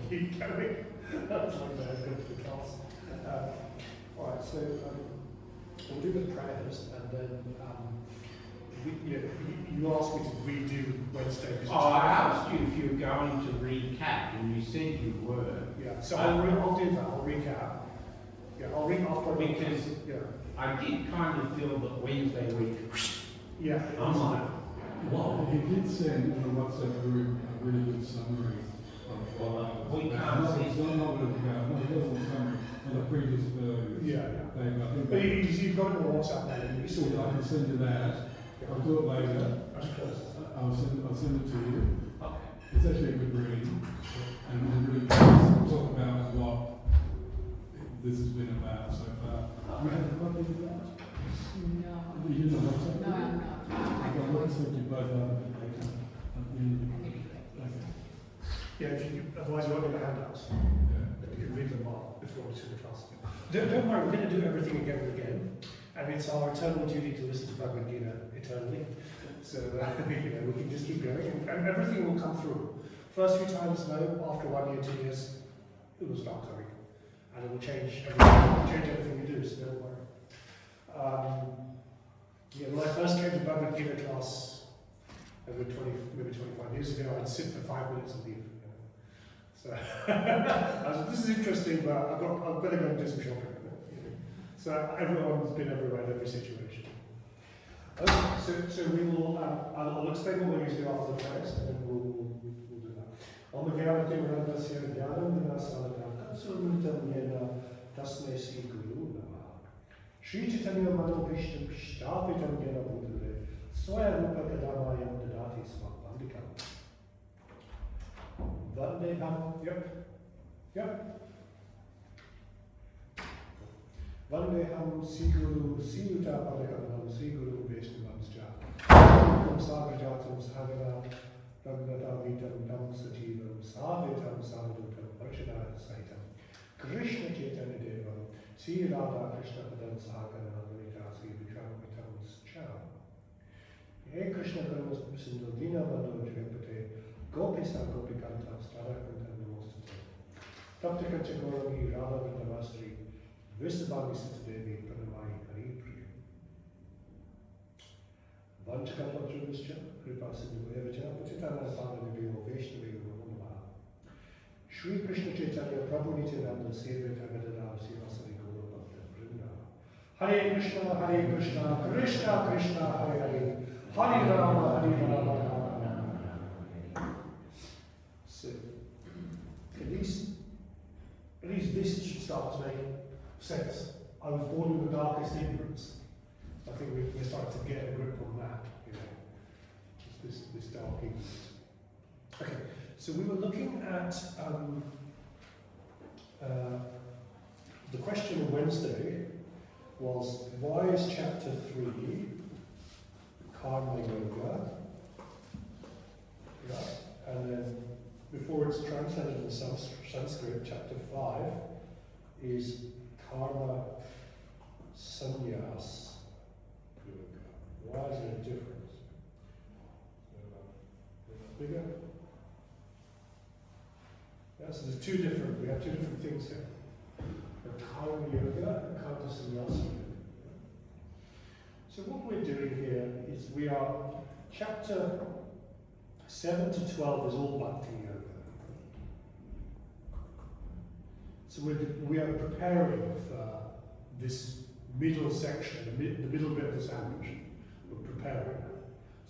keep going. That's like the go to the class. Alright, so we'll do the prayers, and then you asked me to redo Wednesday. I asked you if you were going to recap, and you said you were. Yeah, so I'll do that. I'll recap. Yeah, I'll read after because I did kind of feel that Wednesday week. Yeah, I'm like, well, he did send in the WhatsApp group a really good summary of what we can't see. It's not what it's about. No, it wasn't a summary on the previous yeah. thing. I think but you've got it on WhatsApp now. You saw I can send you that. I'll do it later. I'll send it to you. Okay. It's actually a good reading, and it really does talk about what this has been about so far. You have a copy of that? No. You use the WhatsApp? No, I'm not. I'll send you both of them later. Yeah, otherwise you won't get the handouts. Yeah. You can read them off before we see the class. Don't worry, we're going to do everything again and again. And it's our eternal duty to listen to Bhagavad Gita eternally. So we can just keep going, and everything will come through. First few times, no. After 1 year, 2 years, it will start coming, and it will change everything we do. So don't worry. When I first came to Bhagavad Gita class over maybe 25 years ago, I'd sit for 5 minutes and leave. So I said, this is interesting, but I've got to go and do some shopping. So everyone's been everywhere in every situation. Okay, so we will. I'll explain what we're going to do after the prayers, and then we'll do that. Om Gyana Devanandasya Gyanam Vinasanam Katsurutam Yena Tasme Sri Guru Namaha Shri Chaitanya Mano Vishnu Shtapitam Yena Bhutale Swaya Rupa Kadamayam Dadati Svapandikam Vandeham. Yep. Vandeham Siguru Siuta Padakam Siguru Vaishnavas Tam Sagajatam Sagana Ragnatavitam Tam Sajivam Savitam Savadutam Archana Saitam Krishna Chaitanya Devam Sri Radha Krishna Padam Sagana Manita Sri Vikramitam Cham He Krishna Karmas Sindhu Dina Mano Jagapate Gopisa Gopikantam Starakantam Namostate Taptakanchagoram Radha Vindavasri Visabhami Sitadevi Pranamai Hari Priya Vanchakapatrudischa Kripa Sindhu Evacha Patitana Bhagavadgita Vaishnavaya Namaha Shri Krishna Chaitanya Prabhu Nityananda Sevita Vedana Sivasari Guru Bhakta Vrinda Hare Krishna Krishna Krishna Hare Hare Hare Rama Rama So at least this should start to make sense. I was born in the darkest ignorance. I think we're starting to get a grip on that, this dark ignorance. Okay, so we were looking at the question on Wednesday was, why is chapter 3 Karma Yoga? Yeah. And then before it's translated in Sanskrit, chapter 5 is Karma Sannyas Yoga. Why is there a difference? Bigger? Yeah, so there's we have two different things here. Karma Yoga and Karma Sannyas Yoga. So what we're doing here is we are, chapter 7 to 12 is all Bhakti Yoga. So we are preparing for this middle section, the middle bit of the sandwich. We're preparing.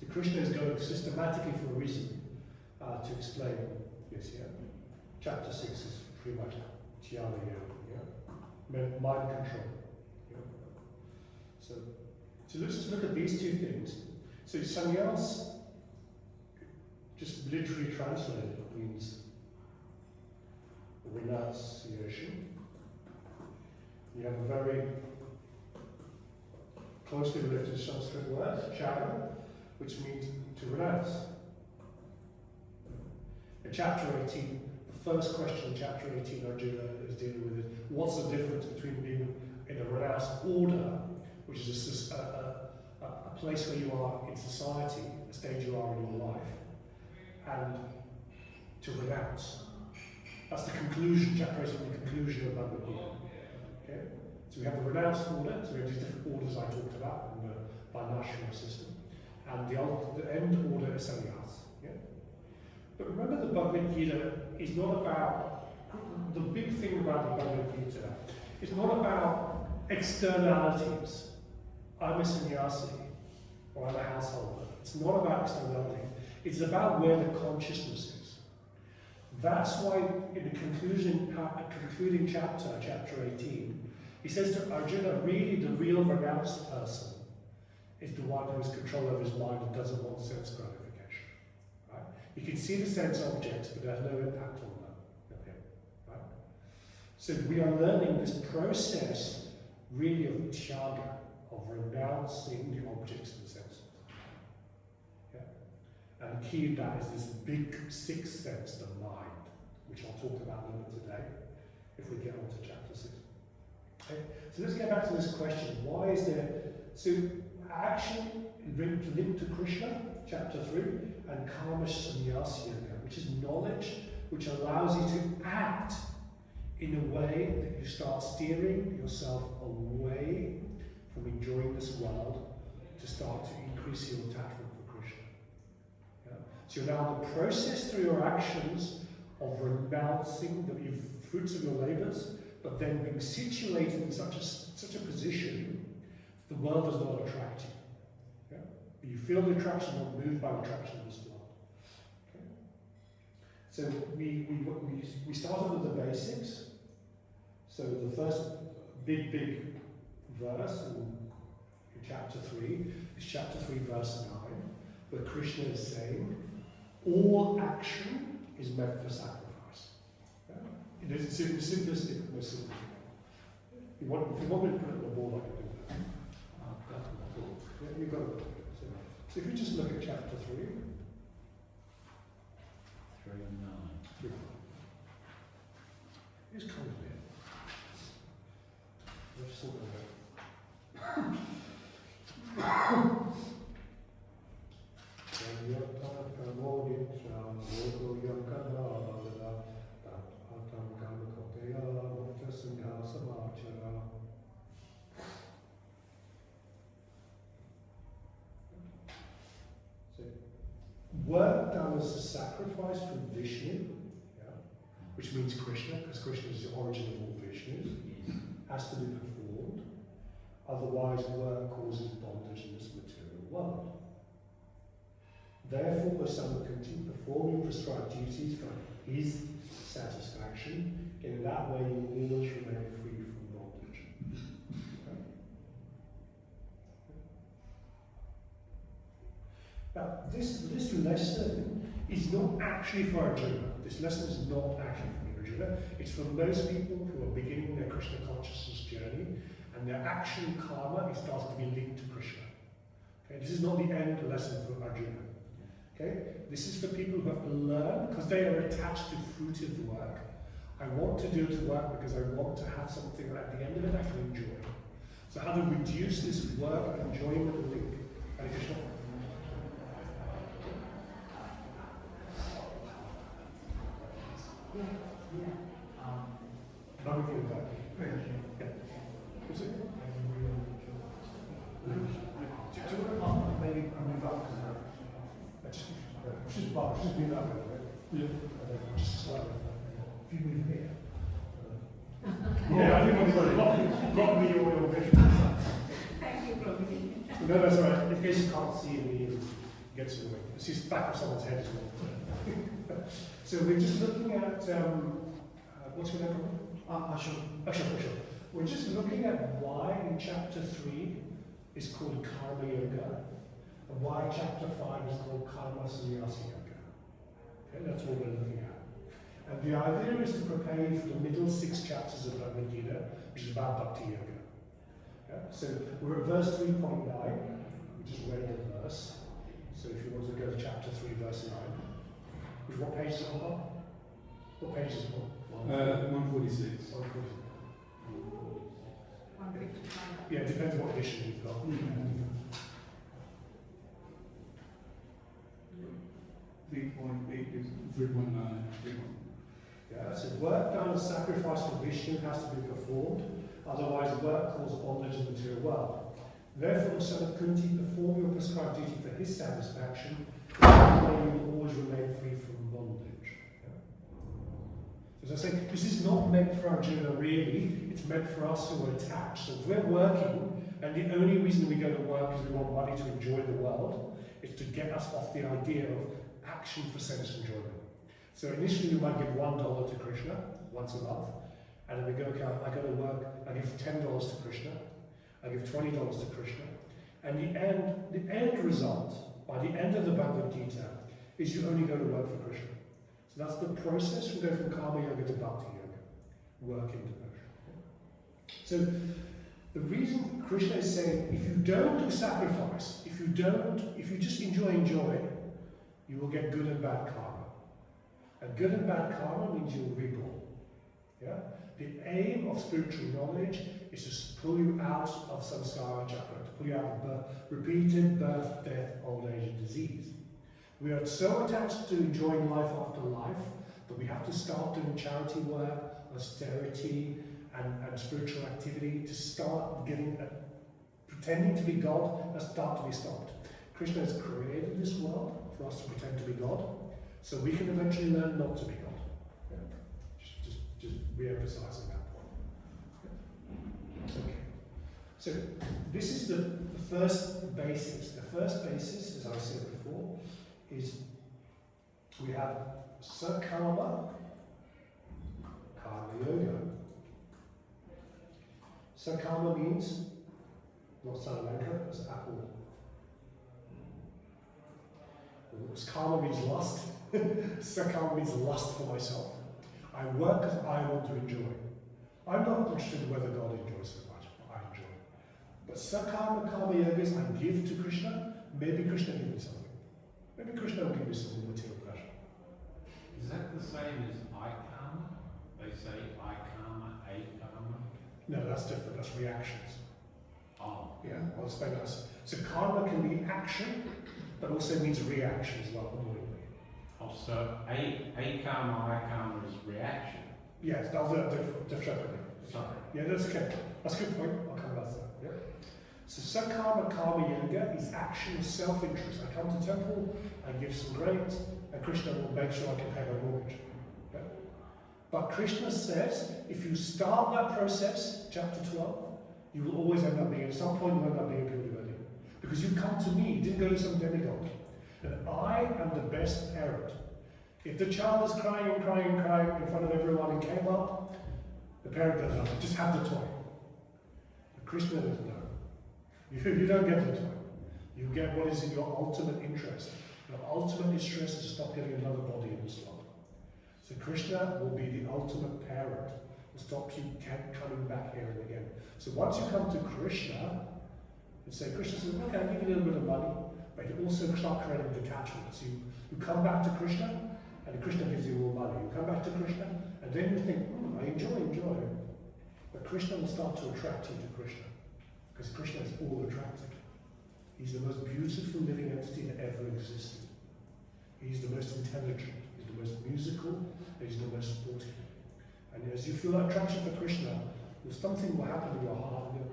So Krishna is going systematically for a reason to explain this here. Chapter 6 is pretty much Jnana Yoga, mind control. So let's just look at these two things. So sannyas, just literally translated, means renunciation. You have a very closely related Sanskrit word, chaga, which means to renounce. In chapter 18, the first question in chapter 18 Arjuna is dealing with is, what's the difference between being in a renounced order, which is a place where you are in society, the stage you are in your life, and to renounce. That's the conclusion, chapter 8 is the conclusion of Bhagavad Gita. Okay? So we have the renounced order, so we have these different orders I talked about in the Varnashram system. And the end order is sannyas. Yeah? But remember, the Bhagavad Gita is not about, the big thing about the Bhagavad Gita, it's not about externalities. I'm a sannyasi, or I'm a householder. It's not about externalities. It's about where the consciousness is. That's why in the concluding chapter, chapter 18, he says to Arjuna, really the real renounced person is the one who has control over his mind and doesn't want sense gratification. Right? You can see the sense objects, but it has no impact on them. Okay? Right? So we are learning this process really of tyaga, of renouncing the objects of the senses. Yeah? And the key of that is this big sixth sense, the mind, which I'll talk about a little bit today, if we get on to chapter 6. Okay? So let's get back to this question. Why is there... So action linked to Krishna, chapter 3, and karma sannyas yoga, which is knowledge which allows you to act in a way that you start steering yourself away from enjoying this world to start to increase your attachment for Krishna. Yeah? So you're now in the process through your actions of renouncing the fruits of your labours, but then being situated in such a position the world does not attract you. Yeah? You feel the attraction, not moved by the attraction of this world. Okay? So we started with the basics. So the first big verse in chapter 3 is chapter 3 verse 9, where Krishna is saying, all action is meant for sacrifice. Yeah? It is simplistic, most simple. If you want me to put it on the board, I can do that. Yeah, you've got it. So if you just look at chapter 3. 3 and 9. Who's coming here? Let's sort of work done as a sacrifice for Vishnu, yeah, which means Krishna, because Krishna is the origin of all Vishnus, has to be performed. Otherwise, work causes bondage in this material world. Therefore, the son will continue to perform your prescribed duties for his satisfaction. In that way, you will always remain free from bondage. Okay? Now, this lesson is not actually for Arjuna. This lesson is not actually for Arjuna. It's for most people who are beginning their Krishna consciousness journey, and their action karma is starting to be linked to Krishna. Okay? This is not the end lesson for Arjuna. Okay? This is for people who have to learn, because they are attached to fruitive work. I want to do the work because I want to have something at the end of it I can enjoy. So how to reduce this work enjoyment link? Hare Krishna. Maybe I move up because just be that way, right? Yeah. Just slightly. If you move here. Yeah, I think I've got me your vision. Thank you, Prabhuji. No, that's all right. In case you can't see me, it gets in the way. It's just back of someone's head as well. So we're just looking at what's your name? Ashok. We're just looking at why in chapter 3 is called Karma Yoga, and why chapter 5 is called Karma Sannyasa Yoga. Okay, that's what we're looking at. And the idea is to prepare you for the middle 6 chapters of Bhagavad Gita, which is about Bhakti Yoga. Okay? So we're at verse 3.9, which is read the verse. So if you want to go to chapter 3, verse 9, which what page is it on? What page is it on? 146. 146. 155. Yeah, it depends on what edition you've got. 3.8 is 3.9. Yeah, so work done as sacrifice for Vishnu has to be performed, otherwise work causes bondage in the material world. Therefore, son of Kunti, perform your prescribed duty for his satisfaction, that way you will always remain free from bondage. Yeah? So as I say, this is not meant for Arjuna really, it's meant for us who are attached. So if we're working, and the only reason we go to work is we want money to enjoy the world, it's to get us off the idea of action for sense enjoyment. So initially we might give $1 to Krishna once a month, and then we go, okay, I go to work, I give $10 to Krishna, I give $20 to Krishna, and the end result, by the end of the Bhagavad Gita, is you only go to work for Krishna. So that's the process. We go from karma yoga to bhakti yoga, work in devotion. So the reason Krishna is saying, if you don't do sacrifice, if you just enjoy, you will get good and bad karma. And good and bad karma means you'll reborn. Yeah? The aim of spiritual knowledge is to pull you out of samskara chakra, to pull you out of repeated birth, death, old age, and disease. We are so attached to enjoying life after life that we have to start doing charity work, austerity, and spiritual activity to start pretending to be God and start to be stopped. Krishna has created this world for us to pretend to be God, so we can eventually learn not to be God. Yeah. Just re-emphasizing that point. Okay. So this is the first basis. The first basis, as I said before, is we have Sakarma, Karma Yoga. Sakarma means not Salamanca, it's apple. Karma means lust. Sakarma means lust for myself. I work because I want to enjoy. I'm not interested in whether God enjoys so much, but I enjoy. But Sakarma Karma Yoga is I give to Krishna, maybe Krishna gives me something. Maybe Krishna will give me some material pleasure. Is that the same as I-karma? They say I-karma, A-karma? No, that's different, that's reactions. Oh. Yeah, I'll explain that. So karma can be action, but also means reaction as well. Oh, so A-karma, I-karma is reaction? Yes, that's different. Sorry. Yeah, that's okay. That's a good point. I'll come back to that. Yeah. So Sakarma Karma Yoga is action of self-interest. I come to temple, I give some grains, and Krishna will make sure I can pay my mortgage. Yeah. But Krishna says, if you start that process, chapter 12, you will always end up being, at some point you end up being a pure devotee. Because you come to me, you didn't go to some demigod. And I am the best parent. If the child is crying in front of everyone and came up, the parent goes, oh, just have the toy. But Krishna doesn't know. You don't get the toy. You get what is in your ultimate interest. Your ultimate interest is to stop getting another body in this world. So Krishna will be the ultimate parent to stop you coming back here and again. So once you come to Krishna, and say, Krishna says, okay, I'll give you a little bit of money, but you also start creating detachment. So you come back to Krishna, and Krishna gives you more money. You come back to Krishna, and then you think, I enjoy. But Krishna will start to attract you to Krishna. Because Krishna is all attractive. He's the most beautiful living entity that ever existed. He's the most intelligent, he's the most musical, and he's the most sportive. And as you feel that attraction for Krishna, something will happen in your heart, and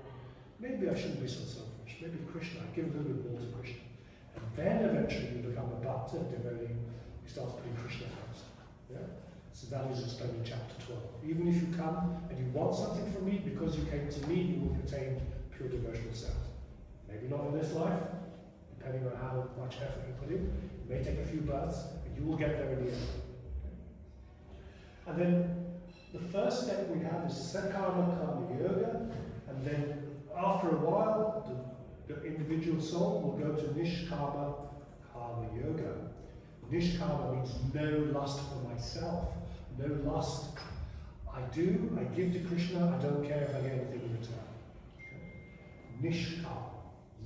maybe I shouldn't be so selfish. Maybe Krishna, I give a little bit more to Krishna. And then eventually you become a bhakta devotee, you start putting Krishna first. Yeah? So that is explained in chapter 12. Even if you come and you want something from me, because you came to me, you will attain pure devotional self. Maybe not in this life, depending on how much effort you put in. It may take a few births, but you will get there in the end. And then the first step we have is Sakarma Karma Yoga, and then after a while, the individual soul will go to Nishkama Karma Yoga. Nishkama means no lust for myself, no lust. I give to Krishna, I don't care if I get anything in return. Nishkama.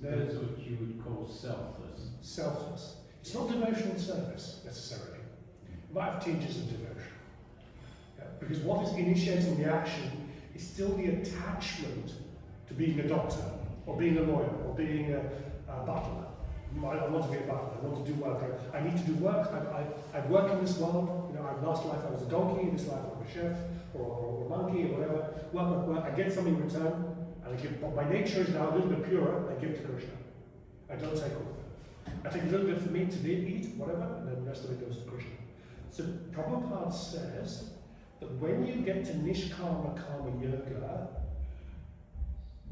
That's what you would call selfless. Selfless. It's not devotional service, necessarily. It might have tinges of devotion. Yeah? Because what is initiating the action is still the attachment to being a doctor, or being a lawyer, or being a butler. I want to be abundant. I want to do work. I need to do work. I work in this world. You know, last life I was a donkey. In this life I'm a chef or a monkey or whatever. Work. I get something in return, and I give. But my nature is now a little bit purer. I give to Krishna. I don't take all. I take a little bit for me to eat, whatever, and then the rest of it goes to Krishna. So Prabhupada says that when you get to Nishkama Karma Yoga,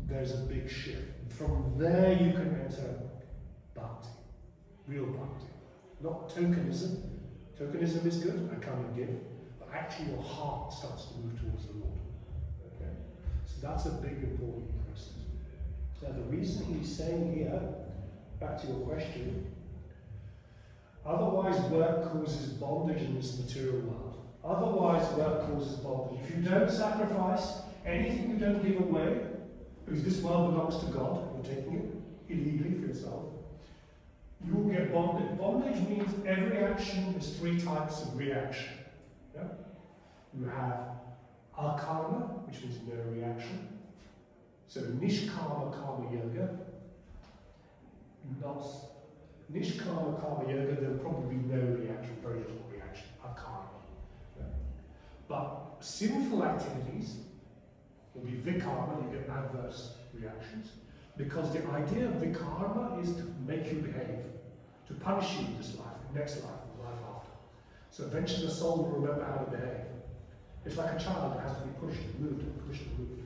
there's a big shift. From there you can enter bhakti, real bhakti. Not tokenism. Tokenism is good, I come and give, but actually your heart starts to move towards the Lord. Okay? So that's a big important process. Now the reason he's saying here, back to your question, otherwise work causes bondage in this material world. Otherwise work causes bondage. If you don't sacrifice anything, you don't give away, because this world belongs to God, you're taking it illegally for yourself, you will get bondage. Bondage means every action is 3 types of reaction. Yeah? You have akarma, which means no reaction. So nishkama karma yoga, Nishkama Karma Yoga, there'll probably be no reaction, very little reaction, akarma. Yeah. But sinful activities will be vikarma, you get adverse reactions, because the idea of vikarma is to make you behave, to punish you in this life, next life, the life after. So eventually the soul will remember how to behave. It's like a child that has to be pushed and moved and pushed and moved.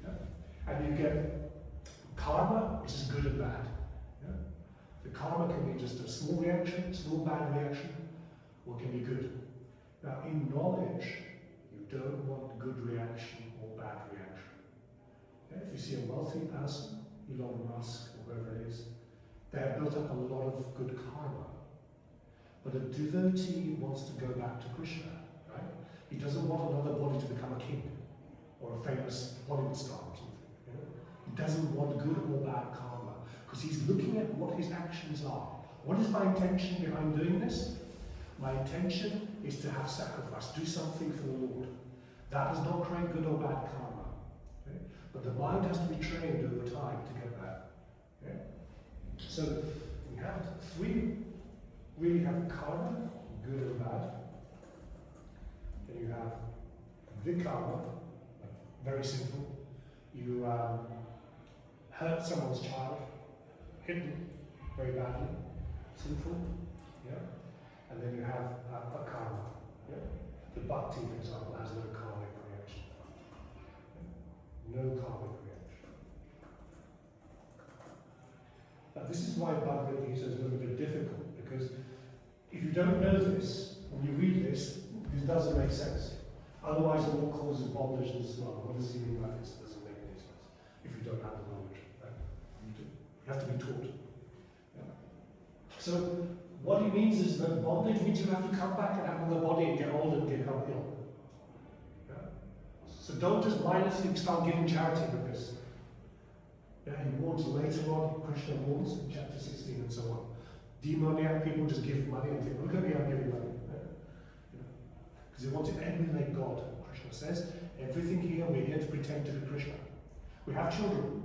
Yeah. And you get karma, which is good and bad. The karma can be just a small reaction, small bad reaction, or can be good. Now, in knowledge, you don't want good reaction or bad reaction. Okay? If you see a wealthy person, Elon Musk or whoever it is, they have built up a lot of good karma. But a devotee wants to go back to Krishna, right? He doesn't want another body to become a king or a famous Hollywood star or something. You know? He doesn't want good or bad karma. Because he's looking at what his actions are. What is my intention behind doing this? My intention is to have sacrifice, do something for the Lord. That does not create good or bad karma. Okay? But the mind has to be trained over time to get that. Okay? So we have 3, really have karma, good or bad. Then you have vikarma, very simple. You hurt someone's child, hit them very badly, sinful, yeah. And then you have akarma, yeah. The bhakti, for example, has no karmic reaction. No karmic reaction. Now this is why Bhagavad Gita is a little bit difficult, because if you don't know this, when you read this doesn't make sense. Otherwise, what causes bondage in this world? What does he mean by this? It doesn't make any sense if you don't have the knowledge. Right? You have to be taught. Yeah. So what he means is that bondage means you have to come back and have another body and get old and get ill. Yeah? So don't just mindlessly start giving charity with this. Yeah, he warns later on, Krishna warns in chapter 16 and so on. Demoniac people just give money and think, look at me, I'm giving money. Because they want to emulate God. Krishna says, everything here, we're here to pretend to be Krishna. We have children.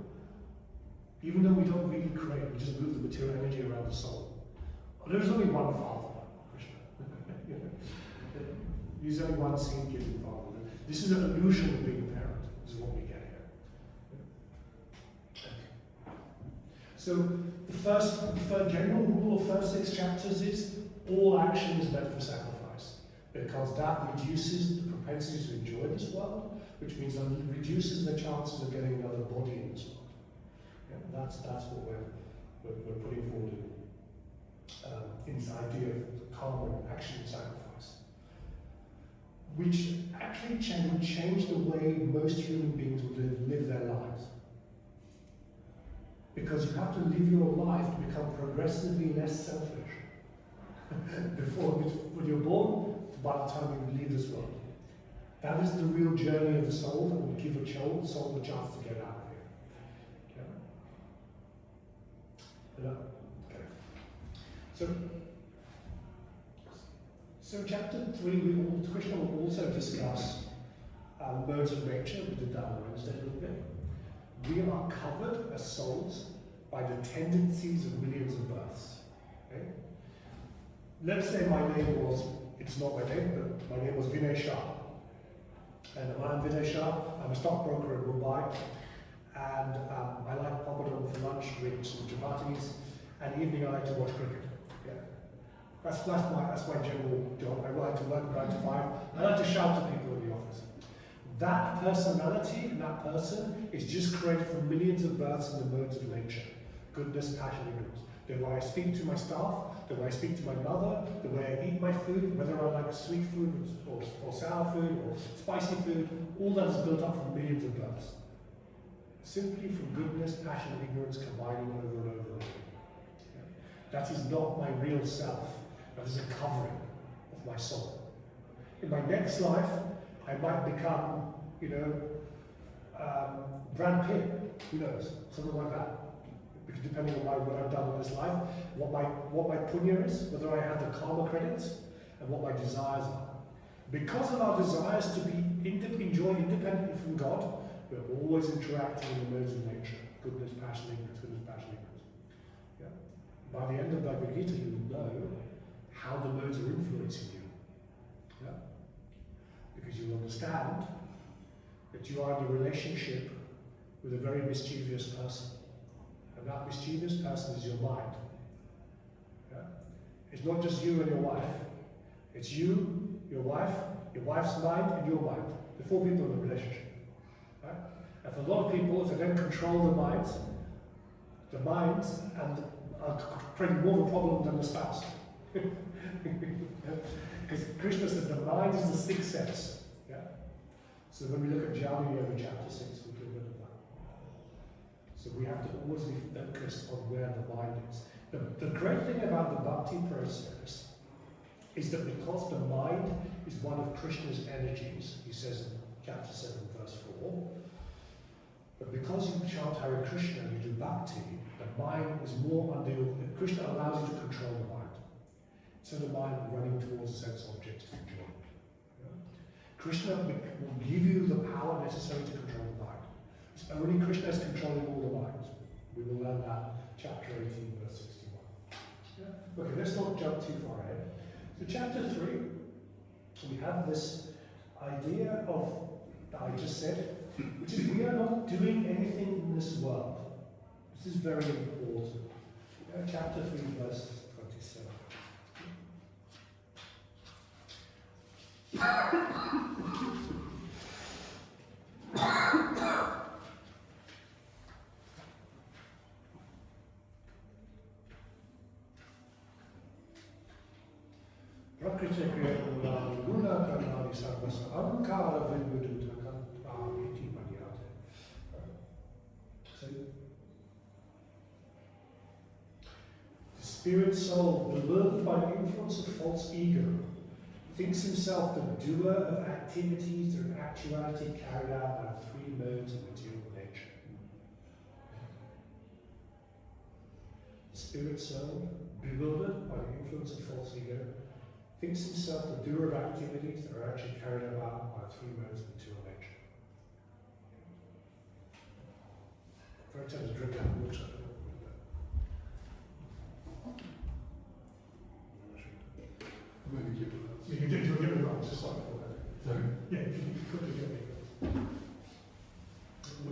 Even though we don't really create, we just move the material energy around the soul. There's only one Father, Krishna. He's only one seed-giving Father. This is an illusion of being a parent. This is what we get here. Okay. So the first general rule of first 6 chapters is all action is meant for sacrifice, because that reduces the propensity to enjoy this world, which means that it reduces the chances of getting another body in this world. Yeah, that's what we're putting forward in this idea of karma, action, and sacrifice, which actually would change the way most human beings would live their lives. Because you have to live your life to become progressively less selfish. When you're born, by the time you leave this world. That is the real journey of the soul that will give a soul the chance to get out of here. Okay. So chapter 3, Krishna will also discuss modes of nature with the Dharma Wednesday a little bit. We are covered as souls by the tendencies of millions of births. Okay? Let's say my name was, it's not my name, but my name was Vinay Shah. And I'm Vinay Shah, I'm a stockbroker in Mumbai, and I like Papadum for lunch with some chapatis, and evening I like to watch cricket. Yeah. That's my general job. I like to work 9 to 5. I like to shout at people in the office. That personality and that person is just created from millions of births in the modes of nature. Goodness, passion, ignorance. The way I speak to my staff, the way I speak to my mother, the way I eat my food, whether I like sweet food or sour food or spicy food, all that is built up from millions of births. Simply from goodness, passion, ignorance combining over and over and over. Yeah. That is not my real self. That is a covering of my soul. In my next life, I might become, Brad Pitt, who knows, something like that. Because depending on what I've done in this life, what my punya is, whether I have the karma credits, and what my desires are. Because of our desires to be enjoy independently from God, we're always interacting in the modes of nature. Goodness, passion, ignorance, goodness, passion, ignorance. Yeah? By the end of Bhagavad Gita, you will know how the modes are influencing you. Yeah? Because you will understand that you are in a relationship with a very mischievous person. And that mischievous person is your mind. Yeah? It's not just you and your wife. It's you, your wife's mind, and your mind. The 4 people in the relationship. Right? And for a lot of people, if they don't control the minds and are creating more of a problem than the spouse. Because Krishna says the mind is the sixth sense. Yeah? So when we look at Jnana Yoga chapter 6, we get rid of that. So we have to always be focused on where the mind is. The great thing about the bhakti process is that because the mind is one of Krishna's energies, he says in chapter 7, verse 4, but because you chant Hare Krishna and you do bhakti, the mind is more under your, Krishna allows you to control the mind. Instead of the mind running towards a sense object of joy. Yeah? Krishna will give you the power necessary to control the mind. It's only Krishna is controlling all the minds. We will learn that chapter 18, verse 61. Yeah? Okay, let's not jump too far ahead. So chapter 3, we have this idea of, that I just said, which is we are not doing anything in this world. This is very important. Chapter 3, verse 27. Prakriti Kriya Guna Karnali Sarvasa Ankara Vinvuduta Iti Madhyate. So, the spirit soul, bewildered by the influence of false ego, thinks himself the doer of activities that in actuality carried out by the 3 modes of material nature. The spirit soul, bewildered by the influence of false ego, thinks himself the doer of activities that are actually carried out by 3 modes of material nature. Very tempted to drink out of the water. Maybe give it You can give it right, just like that. Sorry. Yeah, if you could give it.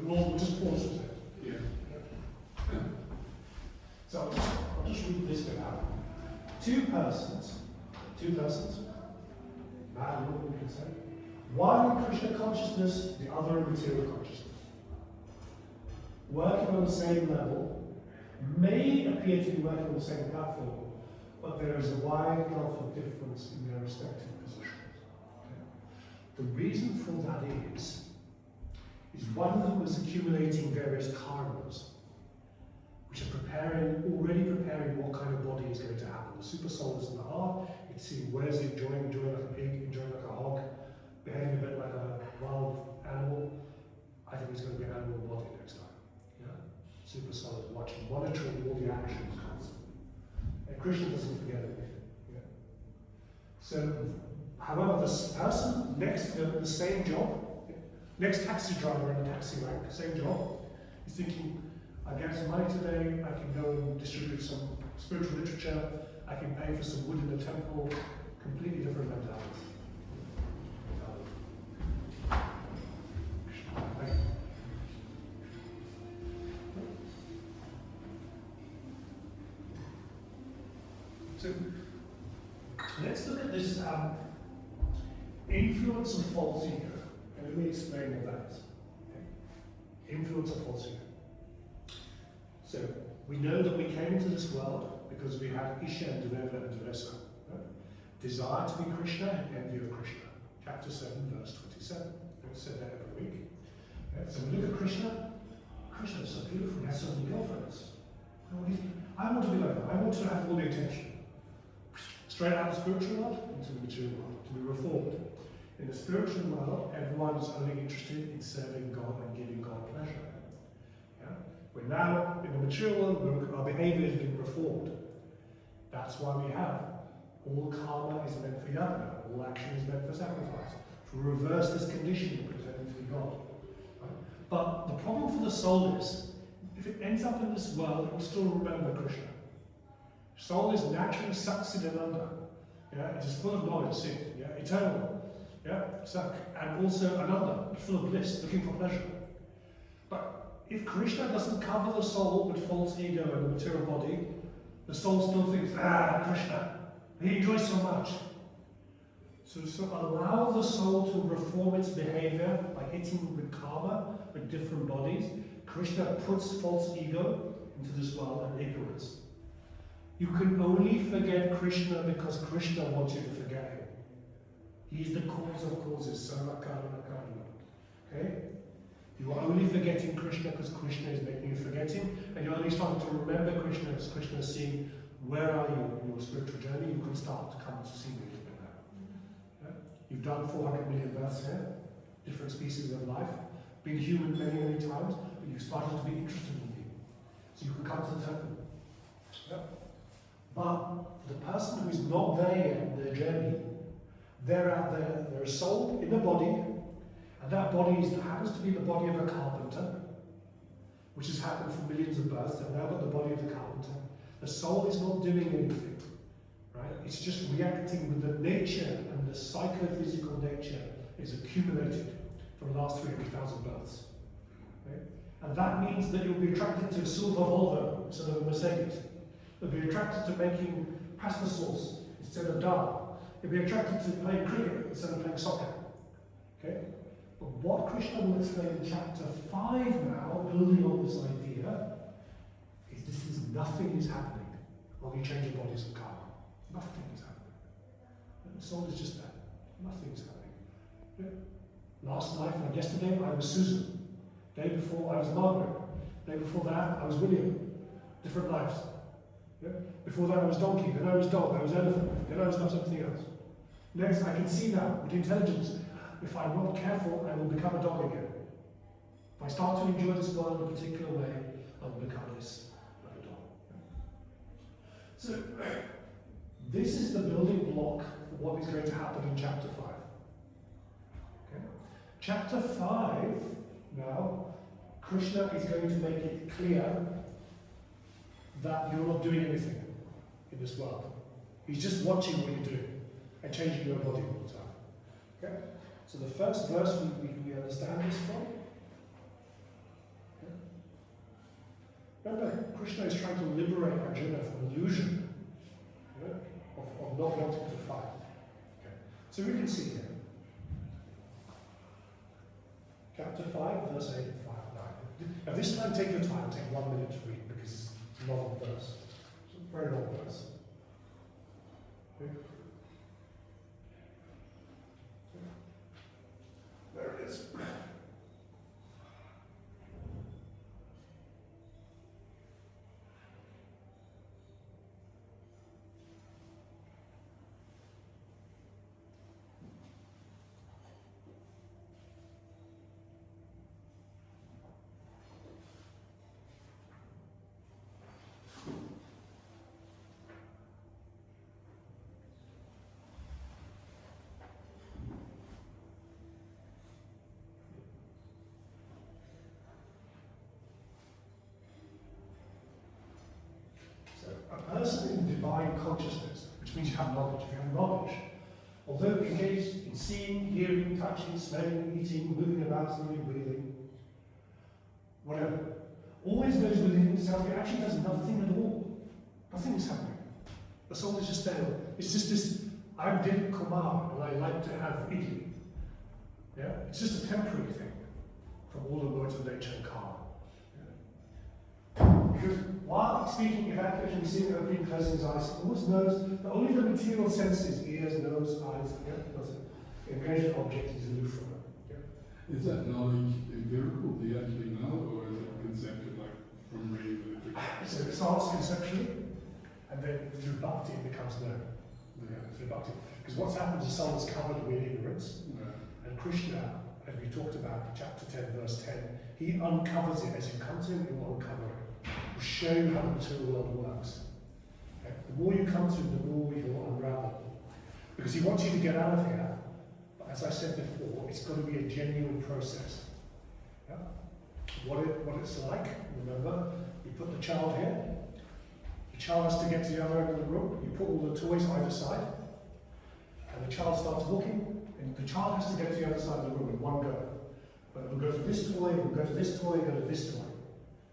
We'll just pause for a second. Yeah. So I'll just read this bit out. Two persons, man, woman, we can say, one in Krishna consciousness, the other in material consciousness. Working on the same level, may appear to be working on the same platform, but there is a wide gulf of difference in their respective positions. Okay? The reason for that is one of them is accumulating various karmas, which are already preparing what kind of body is going to happen. The super soul is in the heart, it's seeing where's it enjoying like a pig, enjoying like a hog, behaving a bit like a wild animal. I think it's going to be an animal body next time. Yeah? Super soul is watching, monitoring all the actions constantly. And Krishna doesn't forget anything. Yeah? So, however, this person next to the same job, next taxi driver in a taxi rank, same job, is thinking, I get some money today, I can go and distribute some spiritual literature, I can pay for some wood in the temple, completely different mentality. Thank you. So, let's look at this influence of false ego, and let me explain what that is. Okay? Influence of false ego. So, we know that we came into this world because we had Isha and Deveva and Devesa. Right? Desire to be Krishna and envy of Krishna. Chapter 7, verse 27. I've said that every week. Okay? So we look at Krishna. Krishna is so beautiful, he has so many girlfriends. I want to be like that. I want to have all the attention. Straight out of the spiritual world into the material world, to be reformed. In the spiritual world, everyone is only interested in serving God and giving God pleasure. Yeah? We're now, in the material world, our behavior has been reformed. That's why we have all karma is meant for yajna, all action is meant for sacrifice. To reverse this condition of pretending to be God. Right? But the problem for the soul is, if it ends up in this world, it will still remember Krishna. Soul is naturally sucks in and under. Yeah? It is full of knowledge, see, yeah? Eternal. Yeah? And also ananda, full of bliss, looking for pleasure. But if Krishna doesn't cover the soul with false ego and the material body, the soul still thinks, Krishna, he enjoys so much. So allow the soul to reform its behavior by hitting with karma, with different bodies. Krishna puts false ego into this world and ignorance. You can only forget Krishna because Krishna wants you to forget him. He is the cause of causes, sarva karma karma. Okay? You are only forgetting Krishna because Krishna is making you forget him, and you're only starting to remember Krishna because Krishna is seeing where are you in your spiritual journey. You can start to come to see me a little bit now. Yeah? You've done 400 million births here, different species of life, been human many, many times, but you've started to be interested in me. So you can come to the temple. Yeah? But the person who is not there yet in their journey, they're out there, they're a soul in a body, and that body happens to be the body of a carpenter, which has happened for millions of births. They've now got the body of the carpenter. The soul is not doing anything, right? It's just reacting with the nature, and the psychophysical nature is accumulated for the last 300,000 births. Okay? And that means that you'll be attracted to a silver Volvo instead of a Mercedes. You'll be attracted to making pasta sauce instead of dal. You'll be attracted to playing cricket instead of playing soccer. Okay? But what Krishna will explain in chapter 5 now, building on this idea, is this is nothing is happening while you change your bodies of karma. Nothing is happening. And the soul is just that. Nothing is happening. Yeah? Last life, like yesterday, I was Susan. Day before, I was Margaret. Day before that, I was William. Different lives. Yeah? Before that I was donkey, then I was dog, I was elephant, then I was something else. Next, I can see now, with intelligence, if I'm not careful, I will become a dog again. If I start to enjoy this world in a particular way, I will become this, like a dog. So, this is the building block for what is going to happen in chapter 5. Okay? Chapter 5, now, Krishna is going to make it clear that you're not doing anything in this world. He's just watching what you do and changing your body all the time. Okay? So the first verse we understand this from. Okay? Remember, Krishna is trying to liberate Arjuna from illusion, of not wanting to fight. Okay? So we can see here. Chapter 5, verse 8 and 5, 9. Now this time take your time, take 1 minute to read, because it's a long verse. It's a very long verse. Okay? There it is. have knowledge. If you have knowledge, although engaged in seeing, hearing, touching, smelling, eating, moving about, slowly breathing, whatever, always knows within itself, it actually does nothing at all. Nothing is happening. The soul is just there. It's just this, I'm Dilip Kumar and I like to have idli. Yeah? It's just a temporary thing from all the words of nature and karma. Yeah? Because while speaking evacuation, seeing, opening, closing his eyes, he always knows that only the material senses, ears, nose, eyes, the engaged object is aloof from them. Yeah? Is that knowledge empirical? Do you actually know, or is it conceptual, like from reading literature? So it starts conceptually, and then through bhakti it becomes known. Yeah, through bhakti. Because what's happened is the soul is covered with ignorance, and Krishna, as we talked about, chapter 10, verse 10, he uncovers it. As you come to him, he will uncover it. He will show you how the material world works. Okay? The more you come to him, the more he will unravel. Because he wants you to get out of here, but as I said before, it's got to be a genuine process. Yeah? What it's like, remember, you put the child here, the child has to get to the other end of the room, you put all the toys either side, and the child starts walking, and the child has to get to the other side of the room in one go. But we'll go to this toy, we'll go to this toy, go to this toy.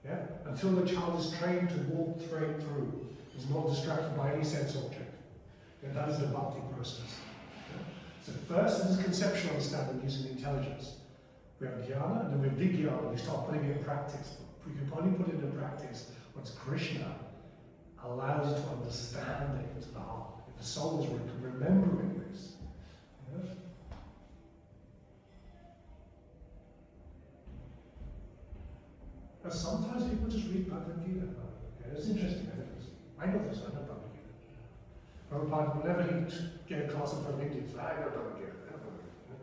Yeah? Until the child is trained to walk straight through, is not distracted by any sense object. And that is the bhakti process. Yeah? So first is conceptual understanding using intelligence. We have jnana, and then we have vijnana, we start putting it in practice. We can only put it into practice once Krishna allows you to understand it into the heart. If the soul is remembering this. Yeah? And sometimes people just read Bhagavad Gita. Yeah, it's interesting, I know this, I know Bhagavad Gita. Prabhupada, whenever he gave a class in front of Indians, I know Bhagavad Gita, I know Bhagavad Gita.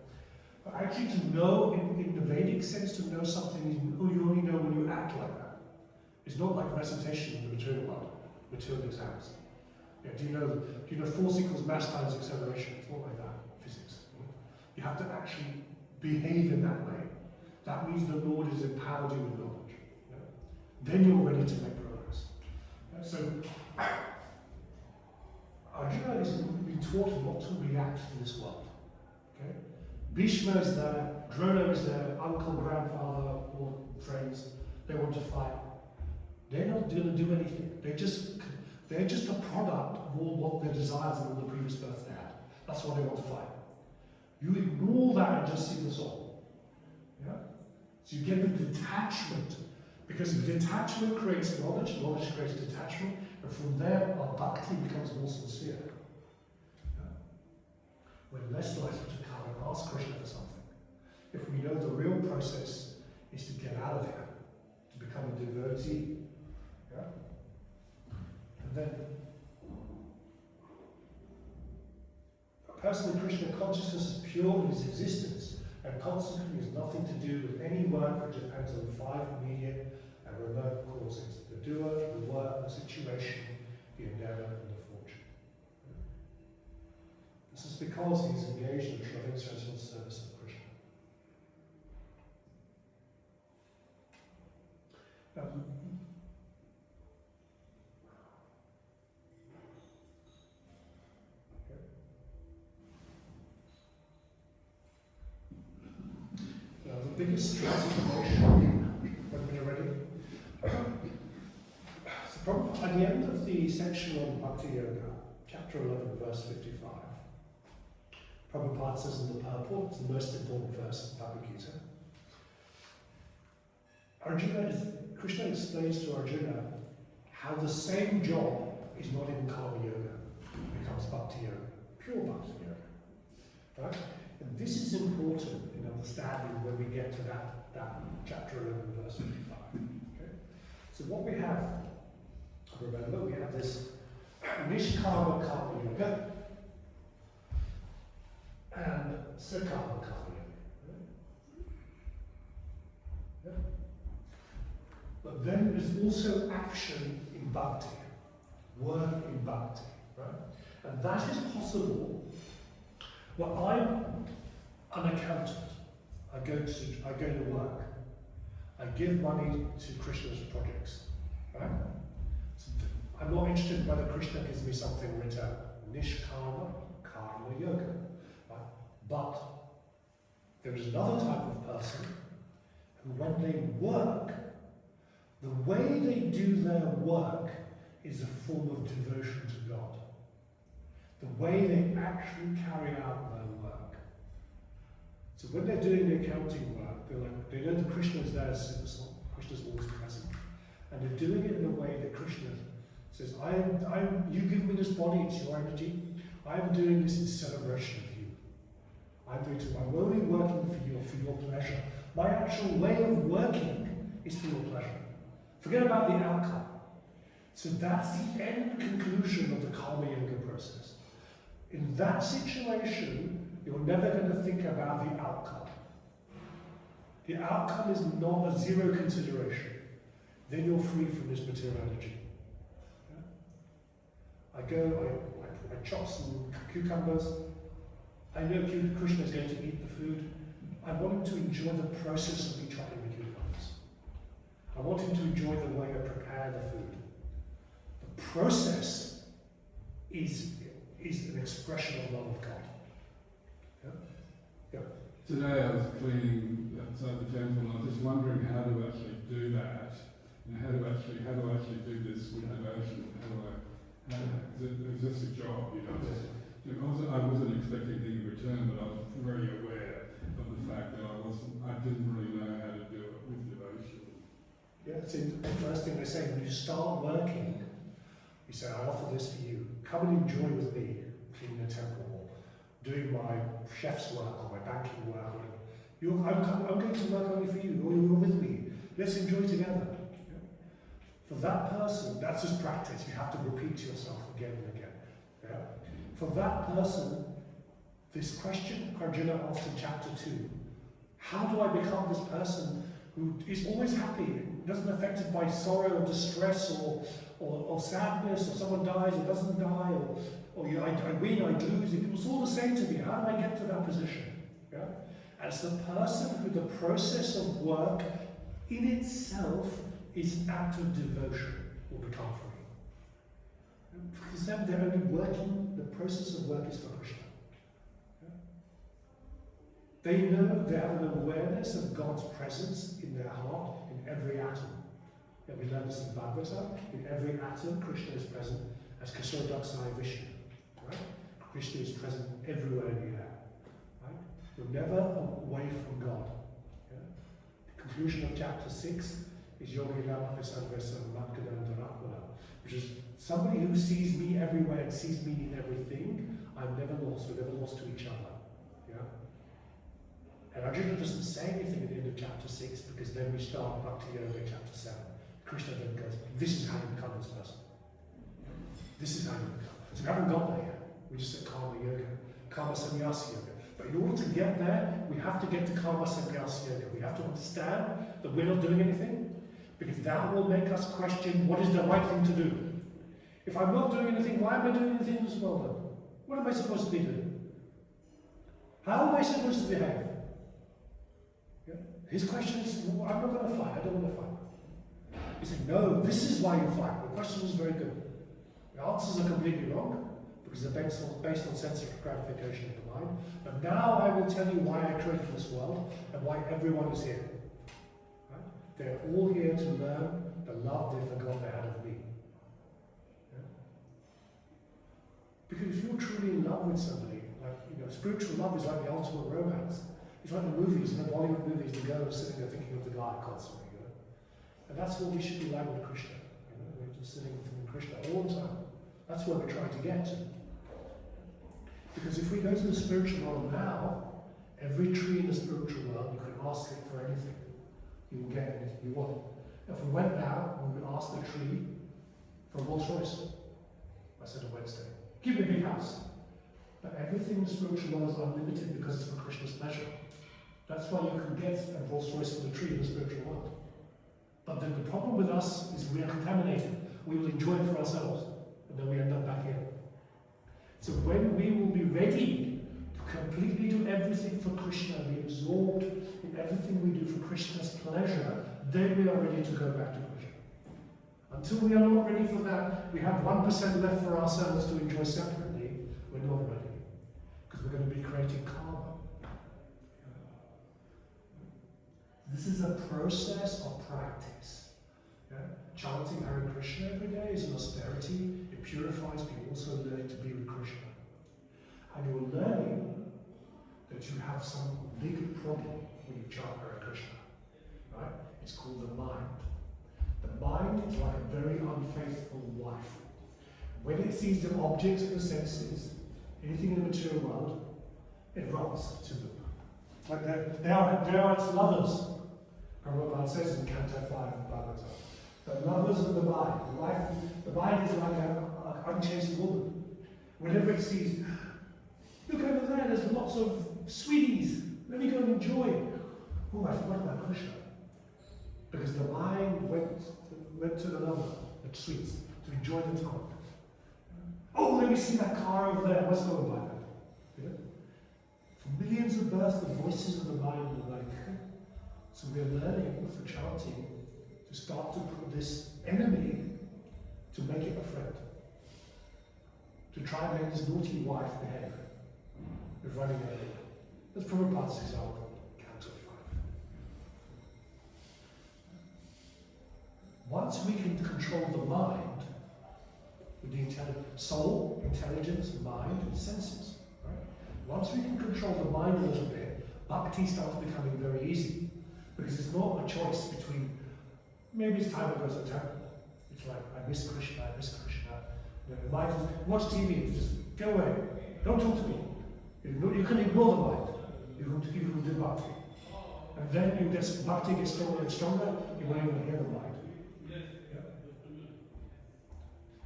But actually to know, in the Vedic sense, to know something, you only know when you act like that. It's not like recitation in the material world, material exams. Yeah, do you know force equals mass times acceleration? It's not like that in physics. You have to actually behave in that way. That means the Lord has empowered you with knowledge. Yeah? Then you're ready to make progress. Yeah? So, Arjuna has been taught not to react to this world. Okay? Bhishma is there, Drona is there, uncle, grandfather, or friends. They want to fight. They're not going to do anything. They're just a product of all what their desires and all the previous births they had. That's why they want to fight. You ignore that and just see the soul. Yeah? So you get the detachment. Because the detachment creates knowledge, knowledge creates detachment, and from there our bhakti becomes more sincere. Yeah? We're less likely to come and ask Krishna for something. If we know the real process is to get out of here, to become a devotee. Yeah? And then a person in Krishna consciousness is pure in his existence, and consequently has nothing to do with any work which depends on 5 immediate and remote causes: the doer, the work, the situation, the endeavour, and the fortune. This is because he is engaged in the loving sensual service of Krishna. Now, the biggest transformation, when we're ready. So at the end of the section on Bhakti Yoga, chapter 11, verse 55, Prabhupada says in the purport, it's the most important verse of Bhagavad Gita. Krishna explains to Arjuna how the same job is not in Karma Yoga, it becomes Bhakti Yoga, pure Bhakti Yoga. Right? And this is important in understanding when we get to that chapter 11, verse 55. Okay? So what we have, remember, we have this Nishkarma Karma Yoga and Sakarma Karma Yoga. Yeah? But then there's also action in Bhakti, work in Bhakti, right? And that is possible. Well, I'm an accountant. I go to work. I give money to Krishna's projects, right? So I'm not interested in whether Krishna gives me something in return. nishkama karma yoga. Right? But there is another type of person who, when they work, the way they do their work is a form of devotion to God. The way they actually carry out their work. So when they're doing the accounting work, they know that Krishna is there as citizen. Krishna is always present. And they're doing it in a way that Krishna says, you give me this body, it's your energy. I'm doing this in celebration of you. I'm only working for you, for your pleasure. My actual way of working is for your pleasure. Forget about the outcome. So that's the end conclusion of the karma yoga process. In that situation, you're never going to think about the outcome. The outcome is not a zero consideration. Then you're free from this material energy. Yeah? I chop some cucumbers. I know Krishna is going to eat the food. I want him to enjoy the process of me chopping the cucumbers. I want him to enjoy the way I prepare the food. The process is an expression of love of God. Yeah? Yeah. Today I was cleaning outside the temple and I was just wondering how to actually do that. And how to actually do this with devotion. It was just a job, you know. I wasn't expecting anything in return, but I was very aware of the fact that I didn't really know how to do it with devotion. Yeah, see, the first thing they say, when you start working, you say, I offer this for you. Come and enjoy with me, cleaning the temple, or doing my chef's work, or my banking work. I'm going to work only for you, or you're with me. Let's enjoy together. Yeah? For that person, that's just practice. You have to repeat to yourself again and again. Yeah? For that person, this question Arjuna asked in chapter 2, how do I become this person who is always happy, doesn't affected by sorrow or distress or sadness, or someone dies or doesn't die, or I win, I lose. It was all the same to me. How do I get to that position? Yeah? As the person who the process of work in itself is an act of devotion will become free. Because then they're only working, the process of work is for Krishna. Yeah? They know, they have an awareness of God's presence in their heart, in every atom. Yeah, we learn this in Bhagavad Gita. In every atom, Krishna is present as Kisora Vishnu. Right? Krishna is present everywhere in the air. Right? You're never away from God. Yeah? The conclusion of chapter 6 is Yogi Lama Pisarvesa Matkadandarakwana, which is somebody who sees me everywhere and sees me in everything. I'm never lost. We're never lost to each other. Yeah? And Arjuna doesn't say anything at the end of chapter 6 because then we start Bhakti Yoga chapter 7. Krishna then goes, this is how you become this person. This is how you become. So we haven't got there yet. We just said karma yoga, karma sannyasa yoga. But in order to get there, we have to get to karma sannyasa yoga. We have to understand that we're not doing anything, because that will make us question what is the right thing to do. If I'm not doing anything, why am I doing anything as well then? What am I supposed to be doing? How am I supposed to behave? Yeah? His question is, well, I'm not going to fight, I don't want to fight. He said, no, this is why you fight. The question is very good. The answers are completely wrong, because they're based on sense of gratification of the mind. But now I will tell you why I created this world, and why everyone is here. Right? They're all here to learn the love they forgot they had of me. Yeah? Because if you're truly in love with somebody, like, spiritual love is like the ultimate romance. It's like the movies, and the Bollywood movies, the girl is sitting there thinking of the guy constantly. And that's what we should be like with Krishna. We're just sitting with Krishna all the time. That's where we're trying to get to. Because if we go to the spiritual world now, every tree in the spiritual world, you can ask it for anything. You will get anything you want. If we went now, we would ask the tree for a Rolls Royce. I said on Wednesday, give me a big house. But everything in the spiritual world is unlimited because it's for Krishna's pleasure. That's why you can get a Rolls Royce from the tree in the spiritual world. But then the problem with us is we are contaminated. We will enjoy it for ourselves, and then we end up back here. So when we will be ready to completely do everything for Krishna, be absorbed in everything we do for Krishna's pleasure, then we are ready to go back to Krishna. Until we are not ready for that, we have 1% left for ourselves to enjoy separately, We're not ready. Because we're going to be creating karma. This is a process of practice. Yeah? Chanting Hare Krishna every day is an austerity. It purifies, but you also learn to be with Krishna. And you're learning that you have some big problem when you chant Hare Krishna. Right? It's called the mind. The mind is like a very unfaithful wife. When it sees the objects of the senses, anything in the material world, it runs to them. Like they are its lovers. Prabhupada says in Canto 5 of Bhagavad Gita, the lovers of the mind. The mind is like an unchaste woman. Whenever it sees, look over there, there's lots of sweeties. Let me go and enjoy. Oh, I forgot about Krishna. Because the mind went to the lover, the sweets, to enjoy the time. Oh, let me see that car over there. Let's go and buy that. Yeah? For millions of births, the voices of the mind are like. So we're learning through chanting to start to put this enemy to make it a friend. To try and make this naughty wife behave. With running away. That's Prabhupada's example, Canto 5. Once we can control the mind, with the soul, intelligence, mind, and senses, right? Once we can control the mind a little bit, bhakti starts becoming very easy. Because it's not a choice between, maybe it's time to go to the temple. It's like, I miss Krishna, I miss Krishna. The mind is, watch TV, just go away. Don't talk to me. You can ignore the mind. You can do bhakti. And then you get, bhakti gets stronger and stronger, you won't even hear the mind. Yeah.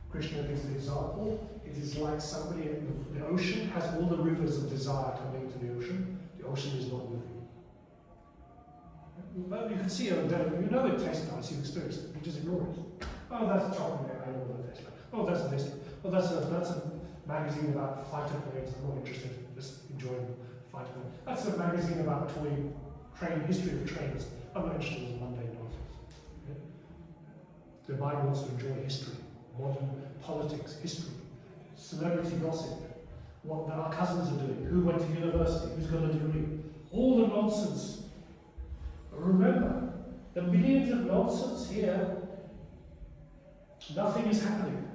Krishna gives the example. It is like somebody in the ocean has all the rivers of desire coming into the ocean. The ocean is not moving. Well, you can see it, you know it tastes nice, you experience it, you just ignore it. Oh, that's chocolate, I know what it tastes like. Oh, that's this. Oh, that's a magazine about fighter planes, I'm not interested, just enjoying fighter planes. That's a magazine about history of trains, I'm not interested in mundane nonsense. Okay? The mind wants to enjoy history, modern politics, history, celebrity gossip, what our cousins are doing, who went to university, who's got a degree, all the nonsense. Remember, the millions of nonsense here, nothing is happening.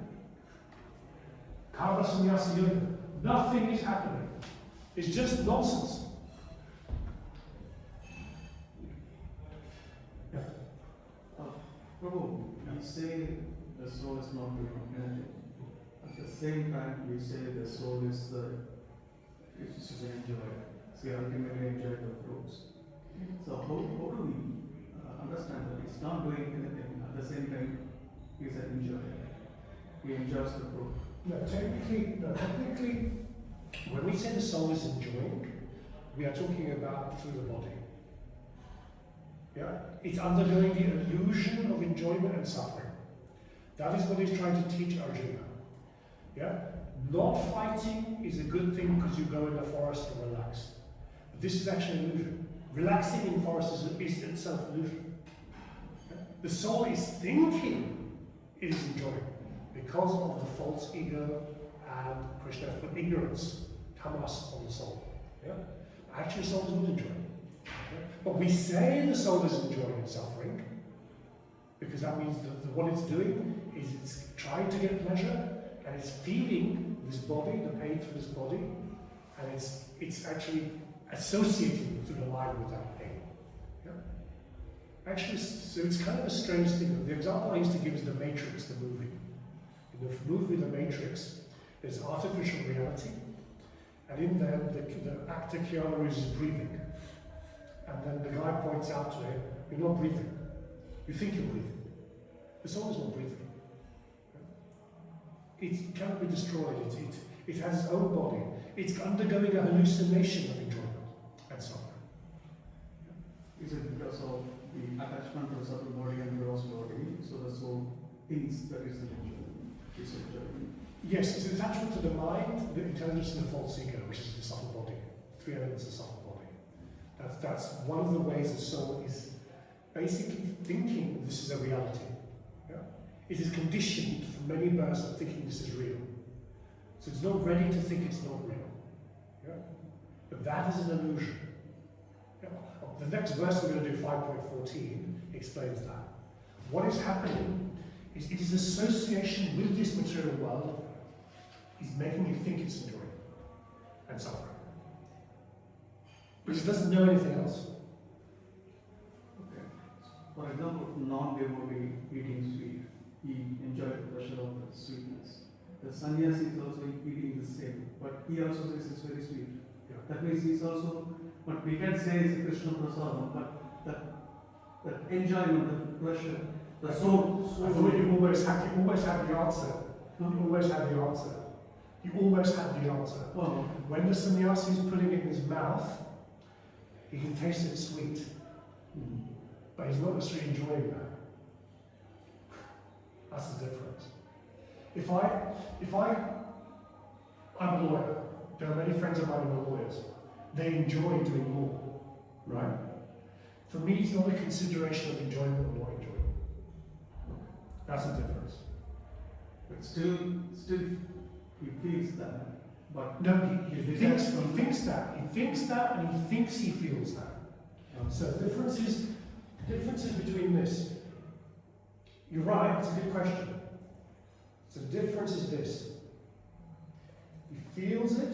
Karma Sannyasa Yoga, nothing is happening. It's just nonsense. Yeah. Prabhu, you say the soul is not energy. At the same time, you say the soul is it's just enjoy. So you ultimately enjoy the fruits. So how do we understand that he's not doing anything, at the same time he's enjoying? He enjoys the fruit. No, technically, when we say the soul is enjoying, we are talking about through the body. Yeah? It's undergoing the illusion of enjoyment and suffering. That is what he's trying to teach Arjuna. Yeah? Not fighting is a good thing because you go in the forest and relax. But this is actually an illusion. Relaxing in forest is itself illusion. The soul is thinking it is enjoying because of the false ego and Krishna has put ignorance, tamas, on the soul. Yeah? Actually, the soul is not enjoying. Yeah? But we say the soul is enjoying suffering because that means that what it's doing is it's trying to get pleasure and it's feeling this body, the pain through this body, and it's actually associating through the mind with that pain. Yeah? Actually, so it's kind of a strange thing. The example I used to give is the Matrix, the movie. In the movie The Matrix, there's artificial reality, and in there the actor Keanu Reeves is breathing. And then the guy points out to him, you're not breathing. You think you're breathing. The soul is not breathing. It cannot be destroyed. It has its own body. It's undergoing a hallucination of enjoyment and suffering. Is it because of the attachment to a subtle body and gross body, so the soul thinks that is the enjoyment? Yes, it's an attachment to the mind, the intelligence, and the false ego, which is the subtle body. 3 elements of subtle body. That's one of the ways the soul is basically thinking this is a reality. Yeah? It is conditioned for many births of thinking this is real. So it's not ready to think it's not real. Yeah? But that is an illusion. Yeah? The next verse we're going to do, 5.14, explains that. What is happening is it is association with this material world is making you think it's enjoying and suffering. Because it doesn't know anything else. Okay. For example, non-devotee eating sweet, he enjoys the pleasure of the sweetness. The sannyasi is also eating the same, but he also says it's very sweet. Yeah. That means he's also, what we can say is Krishna prasadam, but that enjoyment, the pleasure, the soul. I thought you almost had the answer. You almost had the answer. You almost had the answer. Oh, When the sannyasi is putting it in his mouth, he can taste it sweet, but he's not necessarily enjoying that. That's the difference. I'm a lawyer. There are many friends of mine who are lawyers. They enjoy doing law, right? For me, it's not a consideration of enjoyment or not enjoyment. That's the difference. but still he feels that. But No, he thinks that, and he thinks he feels that. So the difference is between this. You're right, it's a good question. So the difference is this. He feels it.